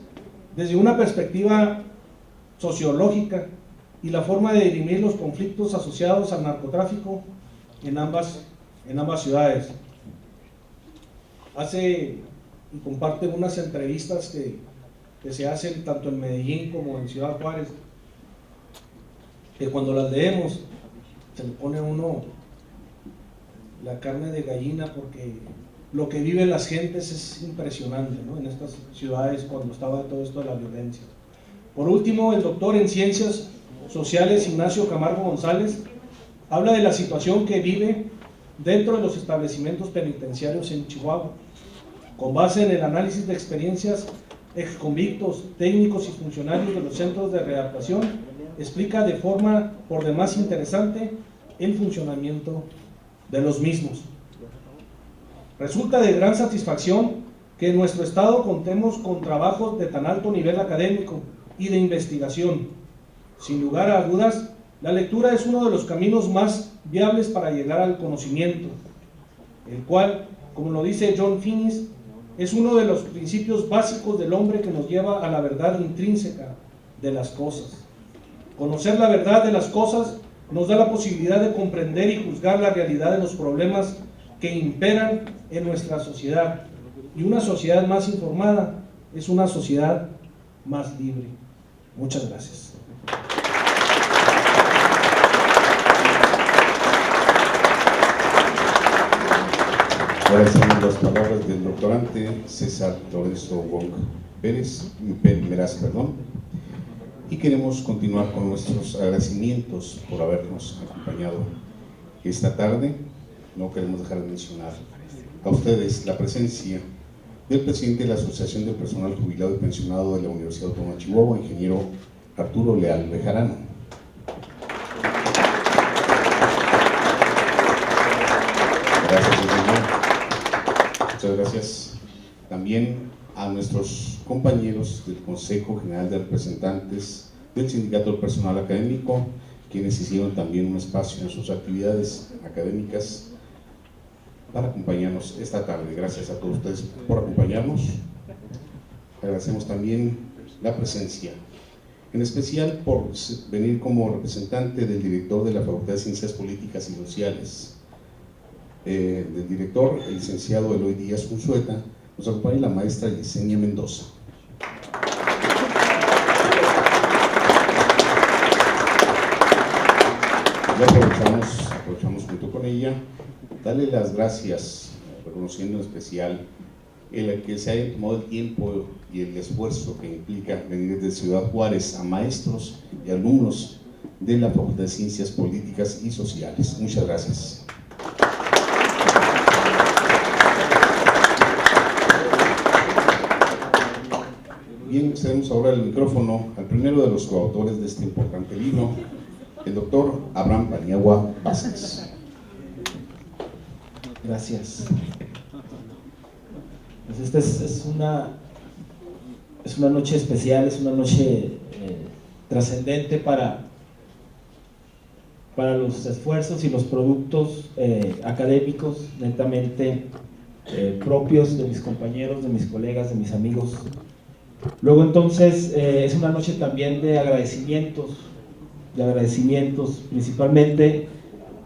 desde una perspectiva sociológica y la forma de dirimir los conflictos asociados al narcotráfico en ambas ciudades. Hace y comparte unas entrevistas que se hacen tanto en Medellín como en Ciudad Juárez, que cuando las leemos se le pone a uno la carne de gallina, porque lo que viven las gentes es impresionante, ¿no?, en estas ciudades cuando estaba todo esto de la violencia. Por último, el doctor en Ciencias Sociales Ignacio Camargo González habla de la situación que vive dentro de los establecimientos penitenciarios en Chihuahua, con base en el análisis de experiencias exconvictos, técnicos y funcionarios de los centros de readaptación. Explica de forma por demás interesante el funcionamiento de los mismos. Resulta de gran satisfacción que en nuestro estado contemos con trabajos de tan alto nivel académico y de investigación. Sin lugar a dudas, la lectura es uno de los caminos más viables para llegar al conocimiento, el cual, como lo dice John Finnis, es uno de los principios básicos del hombre que nos lleva a la verdad intrínseca de las cosas. Conocer la verdad de las cosas nos da la posibilidad de comprender y juzgar la realidad de los problemas que imperan en nuestra sociedad. Y una sociedad más informada es una sociedad más libre. Muchas gracias. Agradecemos las palabras del doctorante César Lorenzo Wong Meraz, y queremos continuar con nuestros agradecimientos por habernos acompañado esta tarde no queremos dejar de mencionar a ustedes la presencia del presidente de la Asociación del Personal Jubilado y Pensionado de la Universidad Autónoma de Chihuahua, ingeniero Arturo Leal Bejarano. Gracias, ingeniero. Muchas gracias. También a nuestros compañeros del Consejo General de Representantes del Sindicato del Personal Académico, quienes hicieron también un espacio en sus actividades académicas para acompañarnos esta tarde. Gracias a todos ustedes por acompañarnos. Agradecemos también la presencia, en especial por venir como representante del director de la Facultad de Ciencias Políticas y Sociales, del director, el licenciado Eloy Díaz Unzueta. Nos acompaña la maestra Yesenia Mendoza. Y aprovechamos junto con ella, darle las gracias, reconociendo en especial el que se haya tomado el tiempo y el esfuerzo que implica venir desde Ciudad Juárez a maestros y alumnos de la Facultad de Ciencias Políticas y Sociales. Muchas gracias. Bien, cedemos ahora el micrófono al primero de los coautores de este importante libro, el doctor Abraham Paniagua Vázquez. Gracias. Pues esta es una noche especial, es una noche trascendente para los esfuerzos y los productos académicos netamente propios de mis compañeros, de mis colegas, de mis amigos. Luego entonces es una noche también de agradecimientos, principalmente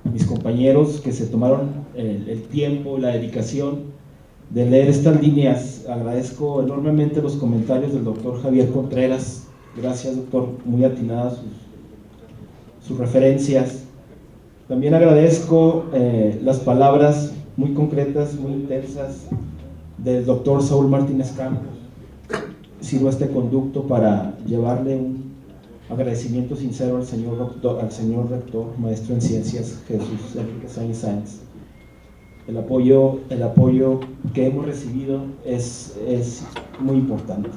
a mis compañeros que se tomaron el tiempo, la dedicación de leer estas líneas. Agradezco enormemente los comentarios del doctor Javier Contreras. Gracias, doctor, muy atinadas sus referencias. También agradezco las palabras muy concretas, muy intensas del doctor Saúl Martínez Campos. Sirvo este conducto para llevarle un agradecimiento sincero al señor rector, maestro en ciencias, Jesús Enrique Sáenz Sáenz. El apoyo que hemos recibido es muy importante.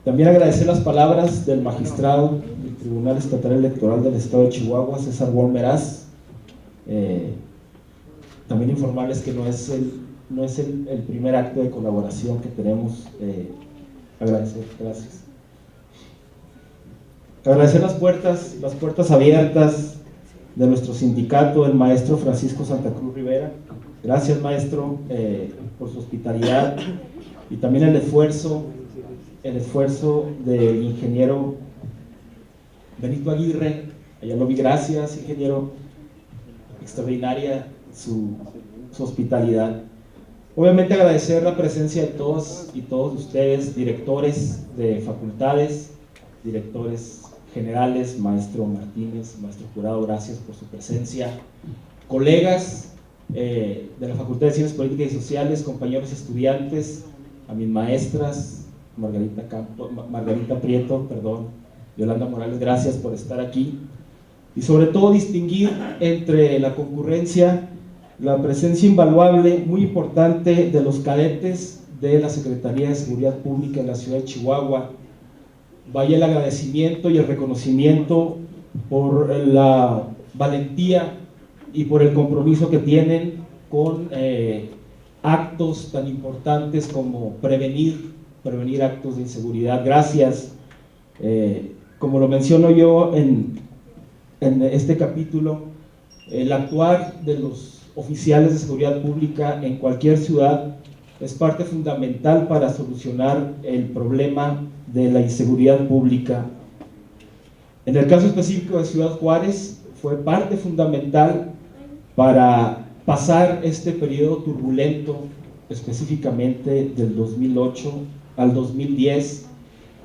También agradecer las palabras del magistrado del Tribunal Estatal Electoral del Estado de Chihuahua, César Wong Meraz. También informarles que no es el primer acto de colaboración que tenemos. Agradecer, gracias. Agradecer las puertas abiertas de nuestro sindicato, el maestro Francisco Santa Cruz Rivera. Gracias, maestro, por su hospitalidad, y también el esfuerzo del ingeniero Benito Aguirre. Allá lo vi. Gracias, ingeniero, extraordinaria su hospitalidad. Obviamente agradecer la presencia de todos y todos ustedes, directores de facultades, directores generales, maestro Martínez, maestro Jurado, gracias por su presencia. Colegas de la Facultad de Ciencias Políticas y Sociales, compañeros estudiantes, a mis maestras, Margarita Prieto, Yolanda Morales, gracias por estar aquí. Y sobre todo distinguir entre la concurrencia la presencia invaluable, muy importante, de los cadetes de la Secretaría de Seguridad Pública en la ciudad de Chihuahua. Vaya el agradecimiento y el reconocimiento por la valentía y por el compromiso que tienen con actos tan importantes como prevenir actos de inseguridad. Gracias. Como lo menciono yo en este capítulo, el actuar de los oficiales de seguridad pública en cualquier ciudad es parte fundamental para solucionar el problema de la inseguridad pública. En el caso específico de Ciudad Juárez, fue parte fundamental para pasar este periodo turbulento, específicamente del 2008 al 2010,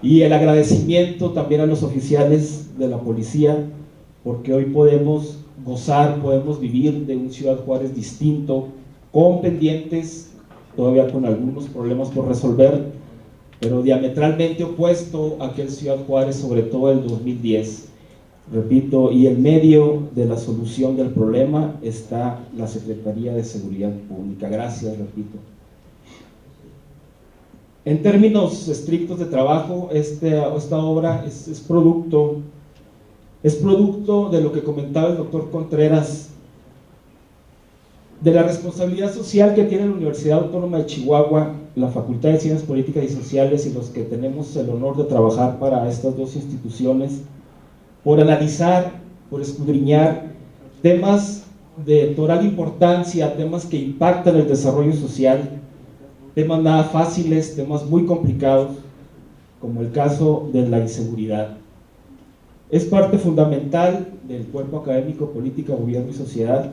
y el agradecimiento también a los oficiales de la policía, porque hoy podemos vivir de un Ciudad Juárez distinto, con pendientes, todavía con algunos problemas por resolver, pero diametralmente opuesto a aquel Ciudad Juárez, sobre todo el 2010. repito, y en medio de la solución del problema está la Secretaría de Seguridad Pública. Gracias, repito. En términos estrictos de trabajo, esta obra es producto de lo que comentaba el doctor Contreras, de la responsabilidad social que tiene la Universidad Autónoma de Chihuahua, la Facultad de Ciencias Políticas y Sociales y los que tenemos el honor de trabajar para estas dos instituciones, por analizar, por escudriñar temas de total importancia, temas que impactan el desarrollo social, temas nada fáciles, temas muy complicados, como el caso de la inseguridad. Es parte fundamental del cuerpo académico, política, gobierno y sociedad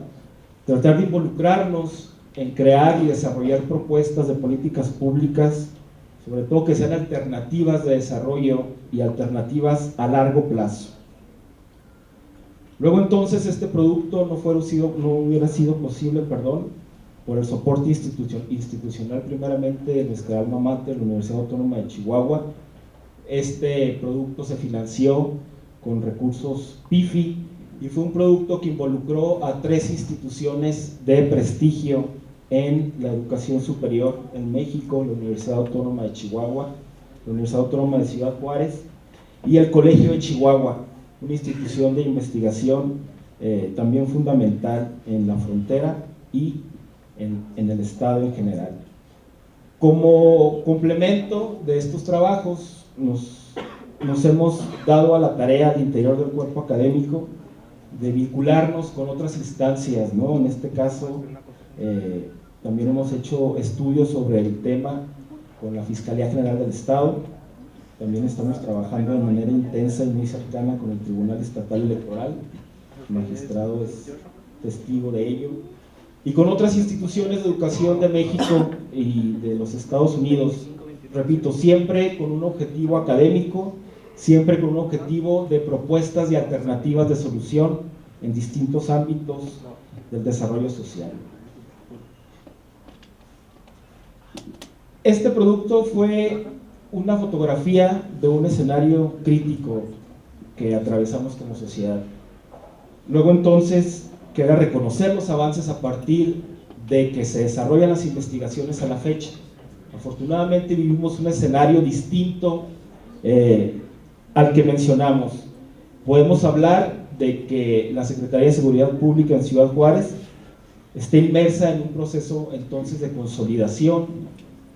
tratar de involucrarnos en crear y desarrollar propuestas de políticas públicas, sobre todo que sean alternativas de desarrollo y alternativas a largo plazo. Luego entonces este producto no hubiera sido posible, por el soporte institucional primeramente de nuestra alma mater, la Universidad Autónoma de Chihuahua. Este producto se financió con recursos PIFI y fue un producto que involucró a 3 instituciones de prestigio en la educación superior en México: la Universidad Autónoma de Chihuahua, la Universidad Autónoma de Ciudad Juárez y el Colegio de Chihuahua, una institución de investigación también fundamental en la frontera y en el estado en general. Como complemento de estos trabajos, nos hemos dado a la tarea al interior del cuerpo académico de vincularnos con otras instancias, ¿no? En este caso, también hemos hecho estudios sobre el tema con la Fiscalía General del Estado. También estamos trabajando de manera intensa y muy cercana con el Tribunal Estatal Electoral. El magistrado es testigo de ello. Y con otras instituciones de educación de México y de los Estados Unidos, repito, siempre con un objetivo académico, siempre con un objetivo de propuestas y alternativas de solución en distintos ámbitos del desarrollo social. Este producto fue una fotografía de un escenario crítico que atravesamos como sociedad. Luego entonces queda reconocer los avances a partir de que se desarrollan las investigaciones a la fecha. Afortunadamente vivimos un escenario distinto al que mencionamos. Podemos hablar de que la Secretaría de Seguridad Pública en Ciudad Juárez está inmersa en un proceso entonces de consolidación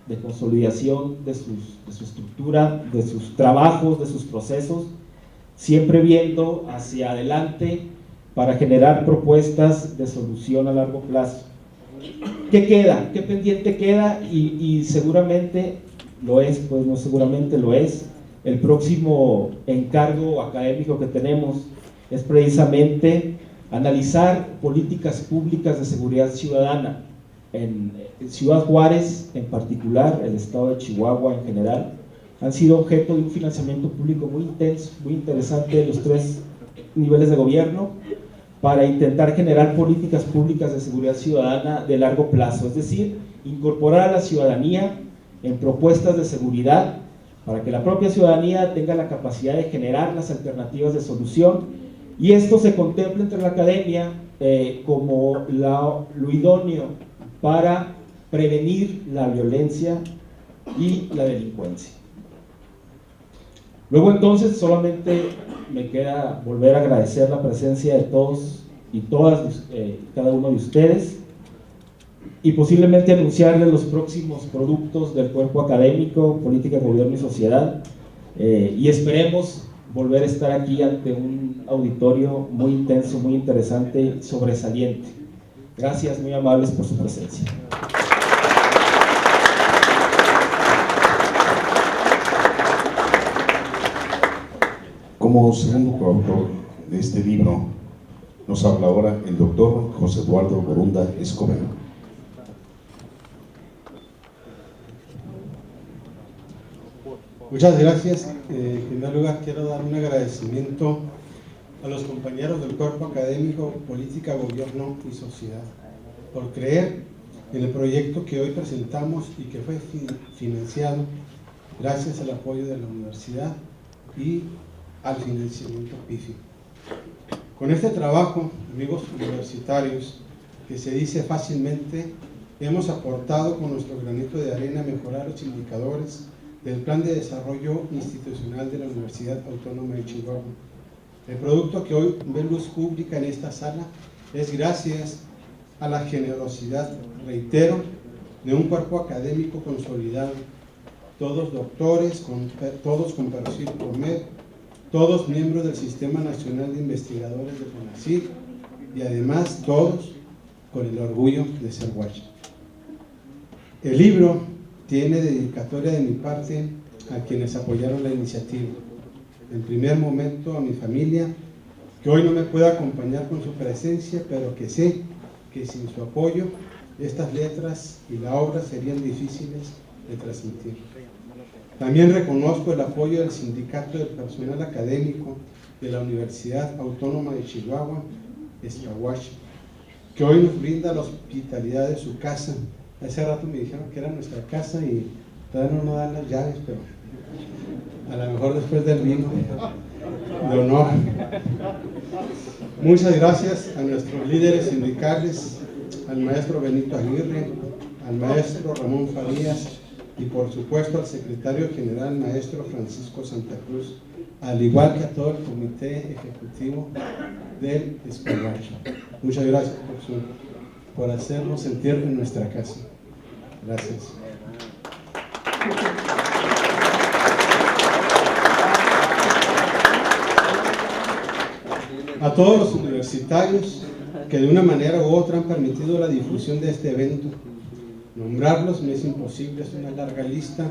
de su estructura, de sus trabajos, de sus procesos, siempre viendo hacia adelante para generar propuestas de solución a largo plazo. ¿Qué queda? ¿Qué pendiente queda? Y seguramente lo es, pues no seguramente lo es. El próximo encargo académico que tenemos es precisamente analizar políticas públicas de seguridad ciudadana en Ciudad Juárez en particular, el estado de Chihuahua en general. Han sido objeto de un financiamiento público muy intenso, muy interesante de los 3 niveles de gobierno para intentar generar políticas públicas de seguridad ciudadana de largo plazo, es decir, incorporar a la ciudadanía en propuestas de seguridad para que la propia ciudadanía tenga la capacidad de generar las alternativas de solución, y esto se contempla entre la academia como lo idóneo para prevenir la violencia y la delincuencia. Luego entonces solamente me queda volver a agradecer la presencia de todos y todas, cada uno de ustedes, y posiblemente anunciarles los próximos productos del cuerpo académico, política, gobierno y sociedad, y esperemos volver a estar aquí ante un auditorio muy intenso, muy interesante, sobresaliente. Gracias, muy amables por su presencia. Como segundo coautor de este libro, nos habla ahora el doctor José Eduardo Borunda Escobedo. Muchas gracias. En primer lugar, quiero dar un agradecimiento a los compañeros del Cuerpo Académico, Política, Gobierno y Sociedad por creer en el proyecto que hoy presentamos y que fue financiado gracias al apoyo de la universidad y al financiamiento PIFI. Con este trabajo, amigos universitarios, que se dice fácilmente, hemos aportado con nuestro granito de arena a mejorar los indicadores del Plan de Desarrollo Institucional de la Universidad Autónoma de Chihuahua. El producto que hoy ve luz pública en esta sala es gracias a la generosidad, reitero, de un cuerpo académico consolidado, todos doctores, todos con perfil promedio, todos miembros del Sistema Nacional de Investigadores de CONACYT y además todos con el orgullo de ser guache. El libro tiene dedicatoria de mi parte a quienes apoyaron la iniciativa. En primer momento a mi familia, que hoy no me puede acompañar con su presencia, pero que sé que sin su apoyo estas letras y la obra serían difíciles de transmitir. También reconozco el apoyo del Sindicato del Personal Académico de la Universidad Autónoma de Chihuahua, Escahuache, que hoy nos brinda la hospitalidad de su casa. Hace rato me dijeron que era nuestra casa y todavía no nos dan las llaves, pero a lo mejor después del vino de honor. Muchas gracias a nuestros líderes sindicales, al maestro Benito Aguirre, al maestro Ramón Farías y por supuesto al secretario general, maestro Francisco Santa Cruz, al igual que a todo el comité ejecutivo del Escahuache. Muchas gracias por hacernos sentir en nuestra casa. Gracias. A todos los universitarios que de una manera u otra han permitido la difusión de este evento. Nombrarlos me es imposible, es una larga lista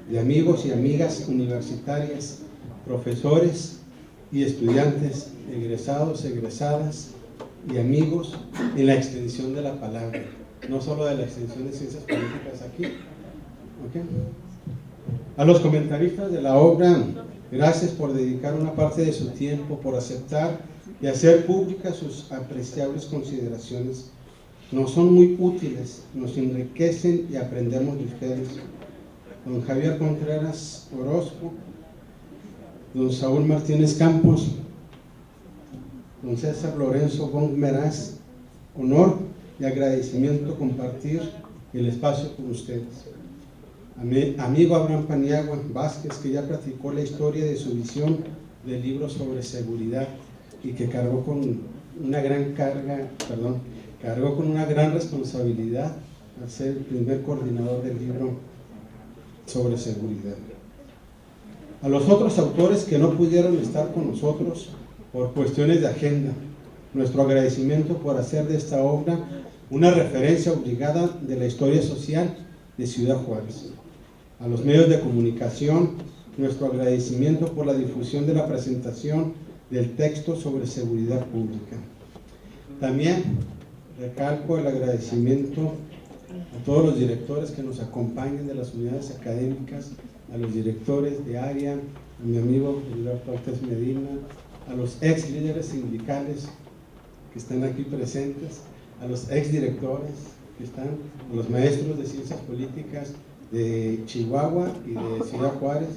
de amigos y amigas universitarias, profesores y estudiantes, egresados, egresadas y amigos en la extensión de la palabra, no solo de la extensión de ciencias políticas aquí. ¿Okay? A los comentaristas de la obra, gracias por dedicar una parte de su tiempo, por aceptar y hacer públicas sus apreciables consideraciones. Nos son muy útiles, nos enriquecen y aprendemos de ustedes. Don Javier Contreras Orozco, don Saúl Martínez Campos, don César Lorenzo Gong Meraz, honor y agradecimiento compartir el espacio con ustedes. Amigo Abraham Paniagua Vázquez, que ya platicó la historia de su visión del libro sobre seguridad y que cargó con una gran responsabilidad al ser el primer coordinador del libro sobre seguridad. A los otros autores que no pudieron estar con nosotros por cuestiones de agenda, nuestro agradecimiento por hacer de esta obra una referencia obligada de la historia social de Ciudad Juárez. A los medios de comunicación, nuestro agradecimiento por la difusión de la presentación del texto sobre seguridad pública. También recalco el agradecimiento a todos los directores que nos acompañan de las unidades académicas, a los directores de área, a mi amigo Gilberto Ortiz Medina, a los ex líderes sindicales que están aquí presentes, a los ex directores que están, a los maestros de ciencias políticas de Chihuahua y de Ciudad Juárez,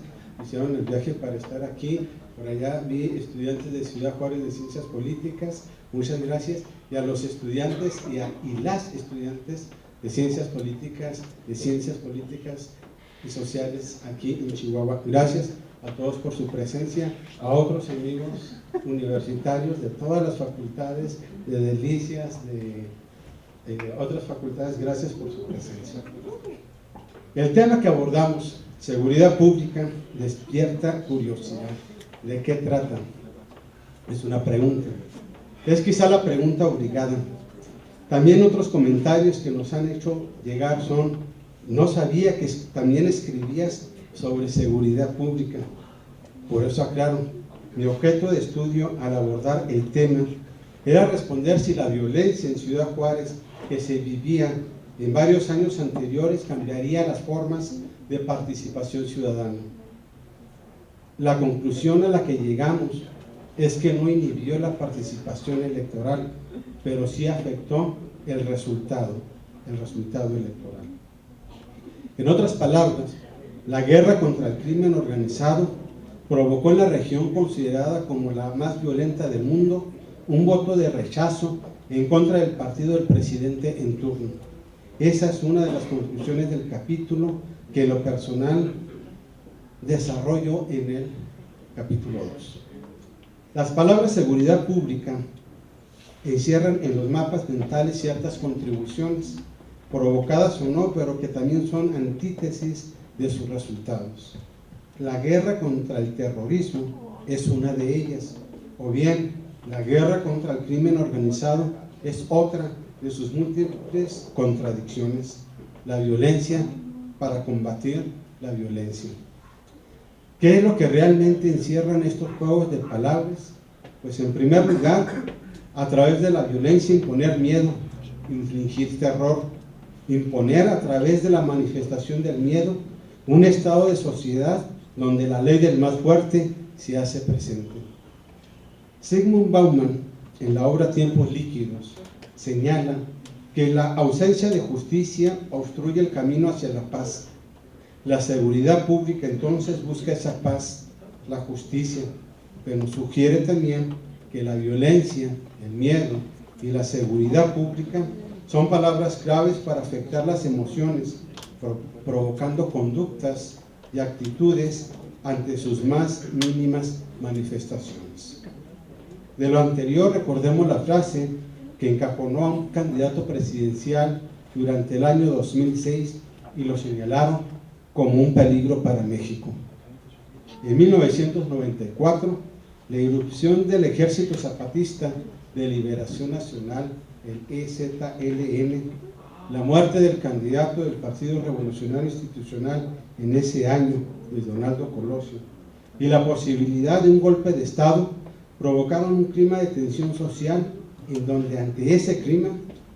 hicieron el viaje para estar aquí. Por allá vi estudiantes de Ciudad Juárez de Ciencias Políticas, muchas gracias, y a los estudiantes y las estudiantes de Ciencias Políticas y Sociales aquí en Chihuahua. Gracias a todos por su presencia, a otros amigos universitarios de todas las facultades, de Delicias, de otras facultades, gracias por su presencia. El tema que abordamos, seguridad pública, despierta curiosidad. ¿De qué trata? Es una pregunta. Es quizá la pregunta obligada. También otros comentarios que nos han hecho llegar son: no sabía que también escribías sobre seguridad pública. Por eso aclaro, mi objeto de estudio al abordar el tema era responder si la violencia en Ciudad Juárez que se vivía en varios años anteriores cambiaría las formas de participación ciudadana. La conclusión a la que llegamos es que no inhibió la participación electoral, pero sí afectó el resultado electoral. En otras palabras, la guerra contra el crimen organizado provocó en la región considerada como la más violenta del mundo un voto de rechazo en contra del partido del presidente en turno. Esa es una de las conclusiones del capítulo que en lo personal desarrollo en el capítulo 2. Las palabras seguridad pública encierran en los mapas mentales ciertas contribuciones, provocadas o no, pero que también son antítesis de sus resultados. La guerra contra el terrorismo es una de ellas, o bien la guerra contra el crimen organizado es otra de sus múltiples contradicciones, la violencia para combatir la violencia. ¿Qué es lo que realmente encierran estos juegos de palabras? Pues en primer lugar, a través de la violencia imponer miedo, infligir terror, imponer a través de la manifestación del miedo un estado de sociedad donde la ley del más fuerte se hace presente. Zygmunt Bauman, en la obra Tiempos Líquidos, señala que la ausencia de justicia obstruye el camino hacia la paz. La seguridad pública entonces busca esa paz, la justicia, pero sugiere también que la violencia, el miedo y la seguridad pública son palabras claves para afectar las emociones, provocando conductas y actitudes ante sus más mínimas manifestaciones. De lo anterior, recordemos la frase que encajonó a un candidato presidencial durante el año 2006 y lo señalaron como un peligro para México. En 1994, la irrupción del Ejército Zapatista de Liberación Nacional, el EZLN, la muerte del candidato del Partido Revolucionario Institucional en ese año, Luis Donaldo Colosio, y la posibilidad de un golpe de Estado provocaron un clima de tensión social en donde ante ese clima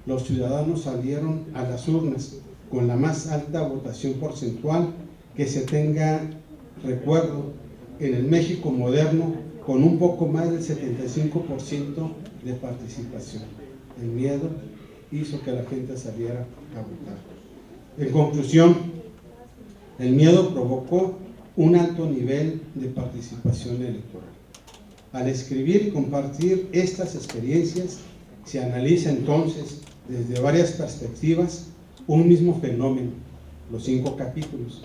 los ciudadanos salieron a las urnas con la más alta votación porcentual que se tenga recuerdo en el México moderno, con un poco más del 75% de participación. El miedo hizo que la gente saliera a votar. En conclusión, el miedo provocó un alto nivel de participación electoral. Al escribir y compartir estas experiencias, se analiza entonces desde varias perspectivas un mismo fenómeno, los 5 capítulos.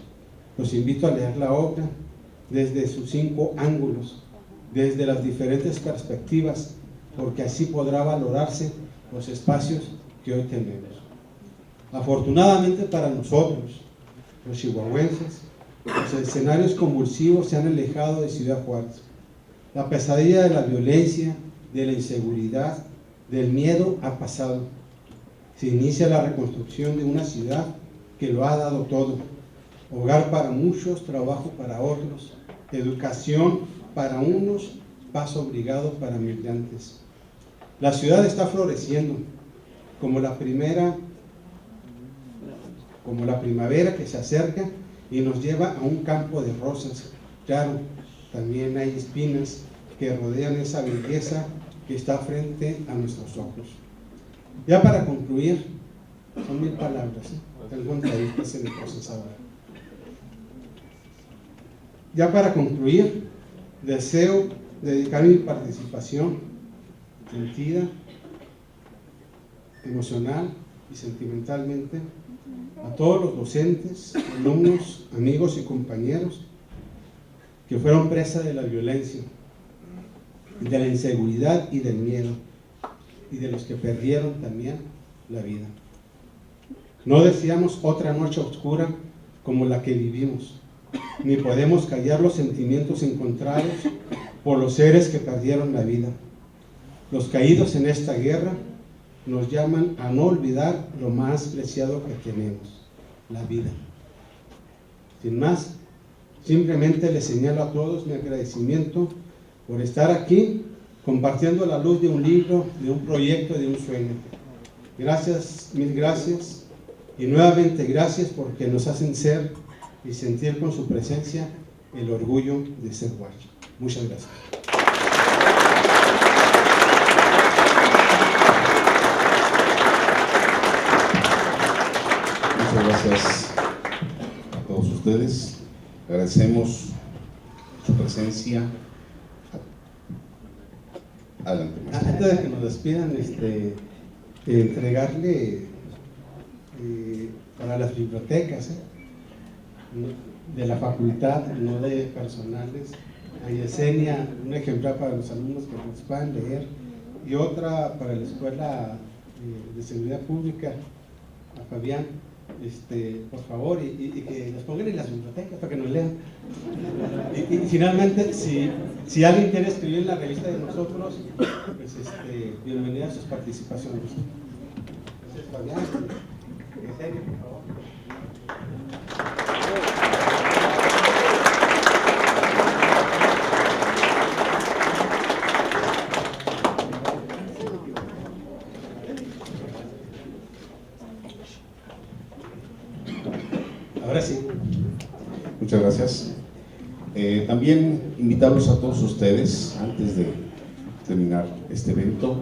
Los invito a leer la obra desde sus 5 ángulos, desde las diferentes perspectivas, porque así podrá valorarse los espacios que hoy tenemos. Afortunadamente para nosotros, los chihuahuenses, los escenarios convulsivos se han alejado de Ciudad Juárez. La pesadilla de la violencia, de la inseguridad, del miedo ha pasado. Se inicia la reconstrucción de una ciudad que lo ha dado todo. Hogar para muchos, trabajo para otros, educación para unos, paso obligado para migrantes. La ciudad está floreciendo como la primavera que se acerca y nos lleva a un campo de rosas. Claro, también hay espinas que rodean esa belleza que está frente a nuestros ojos. Ya para concluir, son 1000 palabras, tengo entrevistas en el procesador. Ya para concluir, deseo dedicar mi participación sentida, emocional y sentimentalmente a todos los docentes, alumnos, amigos y compañeros que fueron presa de la violencia, de la inseguridad y del miedo, y de los que perdieron también la vida. No deseamos otra noche oscura como la que vivimos, ni podemos callar los sentimientos encontrados por los seres que perdieron la vida. Los caídos en esta guerra nos llaman a no olvidar lo más preciado que tenemos, la vida. Sin más, simplemente les señalo a todos mi agradecimiento por estar aquí compartiendo la luz de un libro, de un proyecto, de un sueño. Gracias, mil gracias, y nuevamente gracias porque nos hacen ser y sentir con su presencia el orgullo de ser Huacho. Muchas gracias. Muchas gracias a todos ustedes. Agradecemos su presencia. Adelante, maestro. Antes de que nos despidan, entregarle para las bibliotecas de la facultad, no de personales, a Yesenia, un ejemplar para los alumnos que nos puedan leer, y otra para la Escuela de Seguridad Pública, a Fabián, por favor, y que nos pongan en las bibliotecas para que nos lean. Y finalmente, si alguien quiere escribir en la revista de nosotros, pues bienvenida a sus participaciones. Gracias, Fabián. Yesenia, por favor. Ahora sí. Muchas gracias. También invitarlos a todos ustedes, antes de terminar este evento,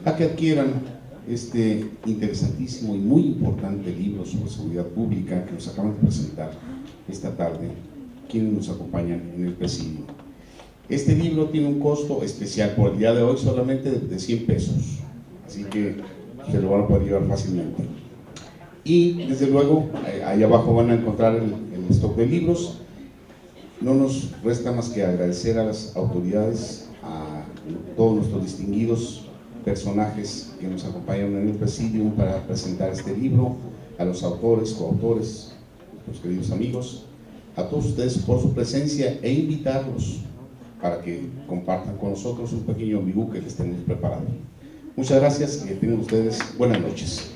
a que adquieran este interesantísimo y muy importante libro sobre seguridad pública que nos acaban de presentar esta tarde, quienes nos acompañan en el presidio. Este libro tiene un costo especial por el día de hoy solamente de 100 pesos, así que se lo van a poder llevar fácilmente. Y desde luego, ahí abajo van a encontrar el stock de libros. No nos resta más que agradecer a las autoridades, a todos nuestros distinguidos personajes que nos acompañaron en el presidium para presentar este libro, a los autores, coautores, nuestros queridos amigos, a todos ustedes por su presencia e invitarlos para que compartan con nosotros un pequeño amigú que les tenemos preparado. Muchas gracias y que tengan ustedes buenas noches.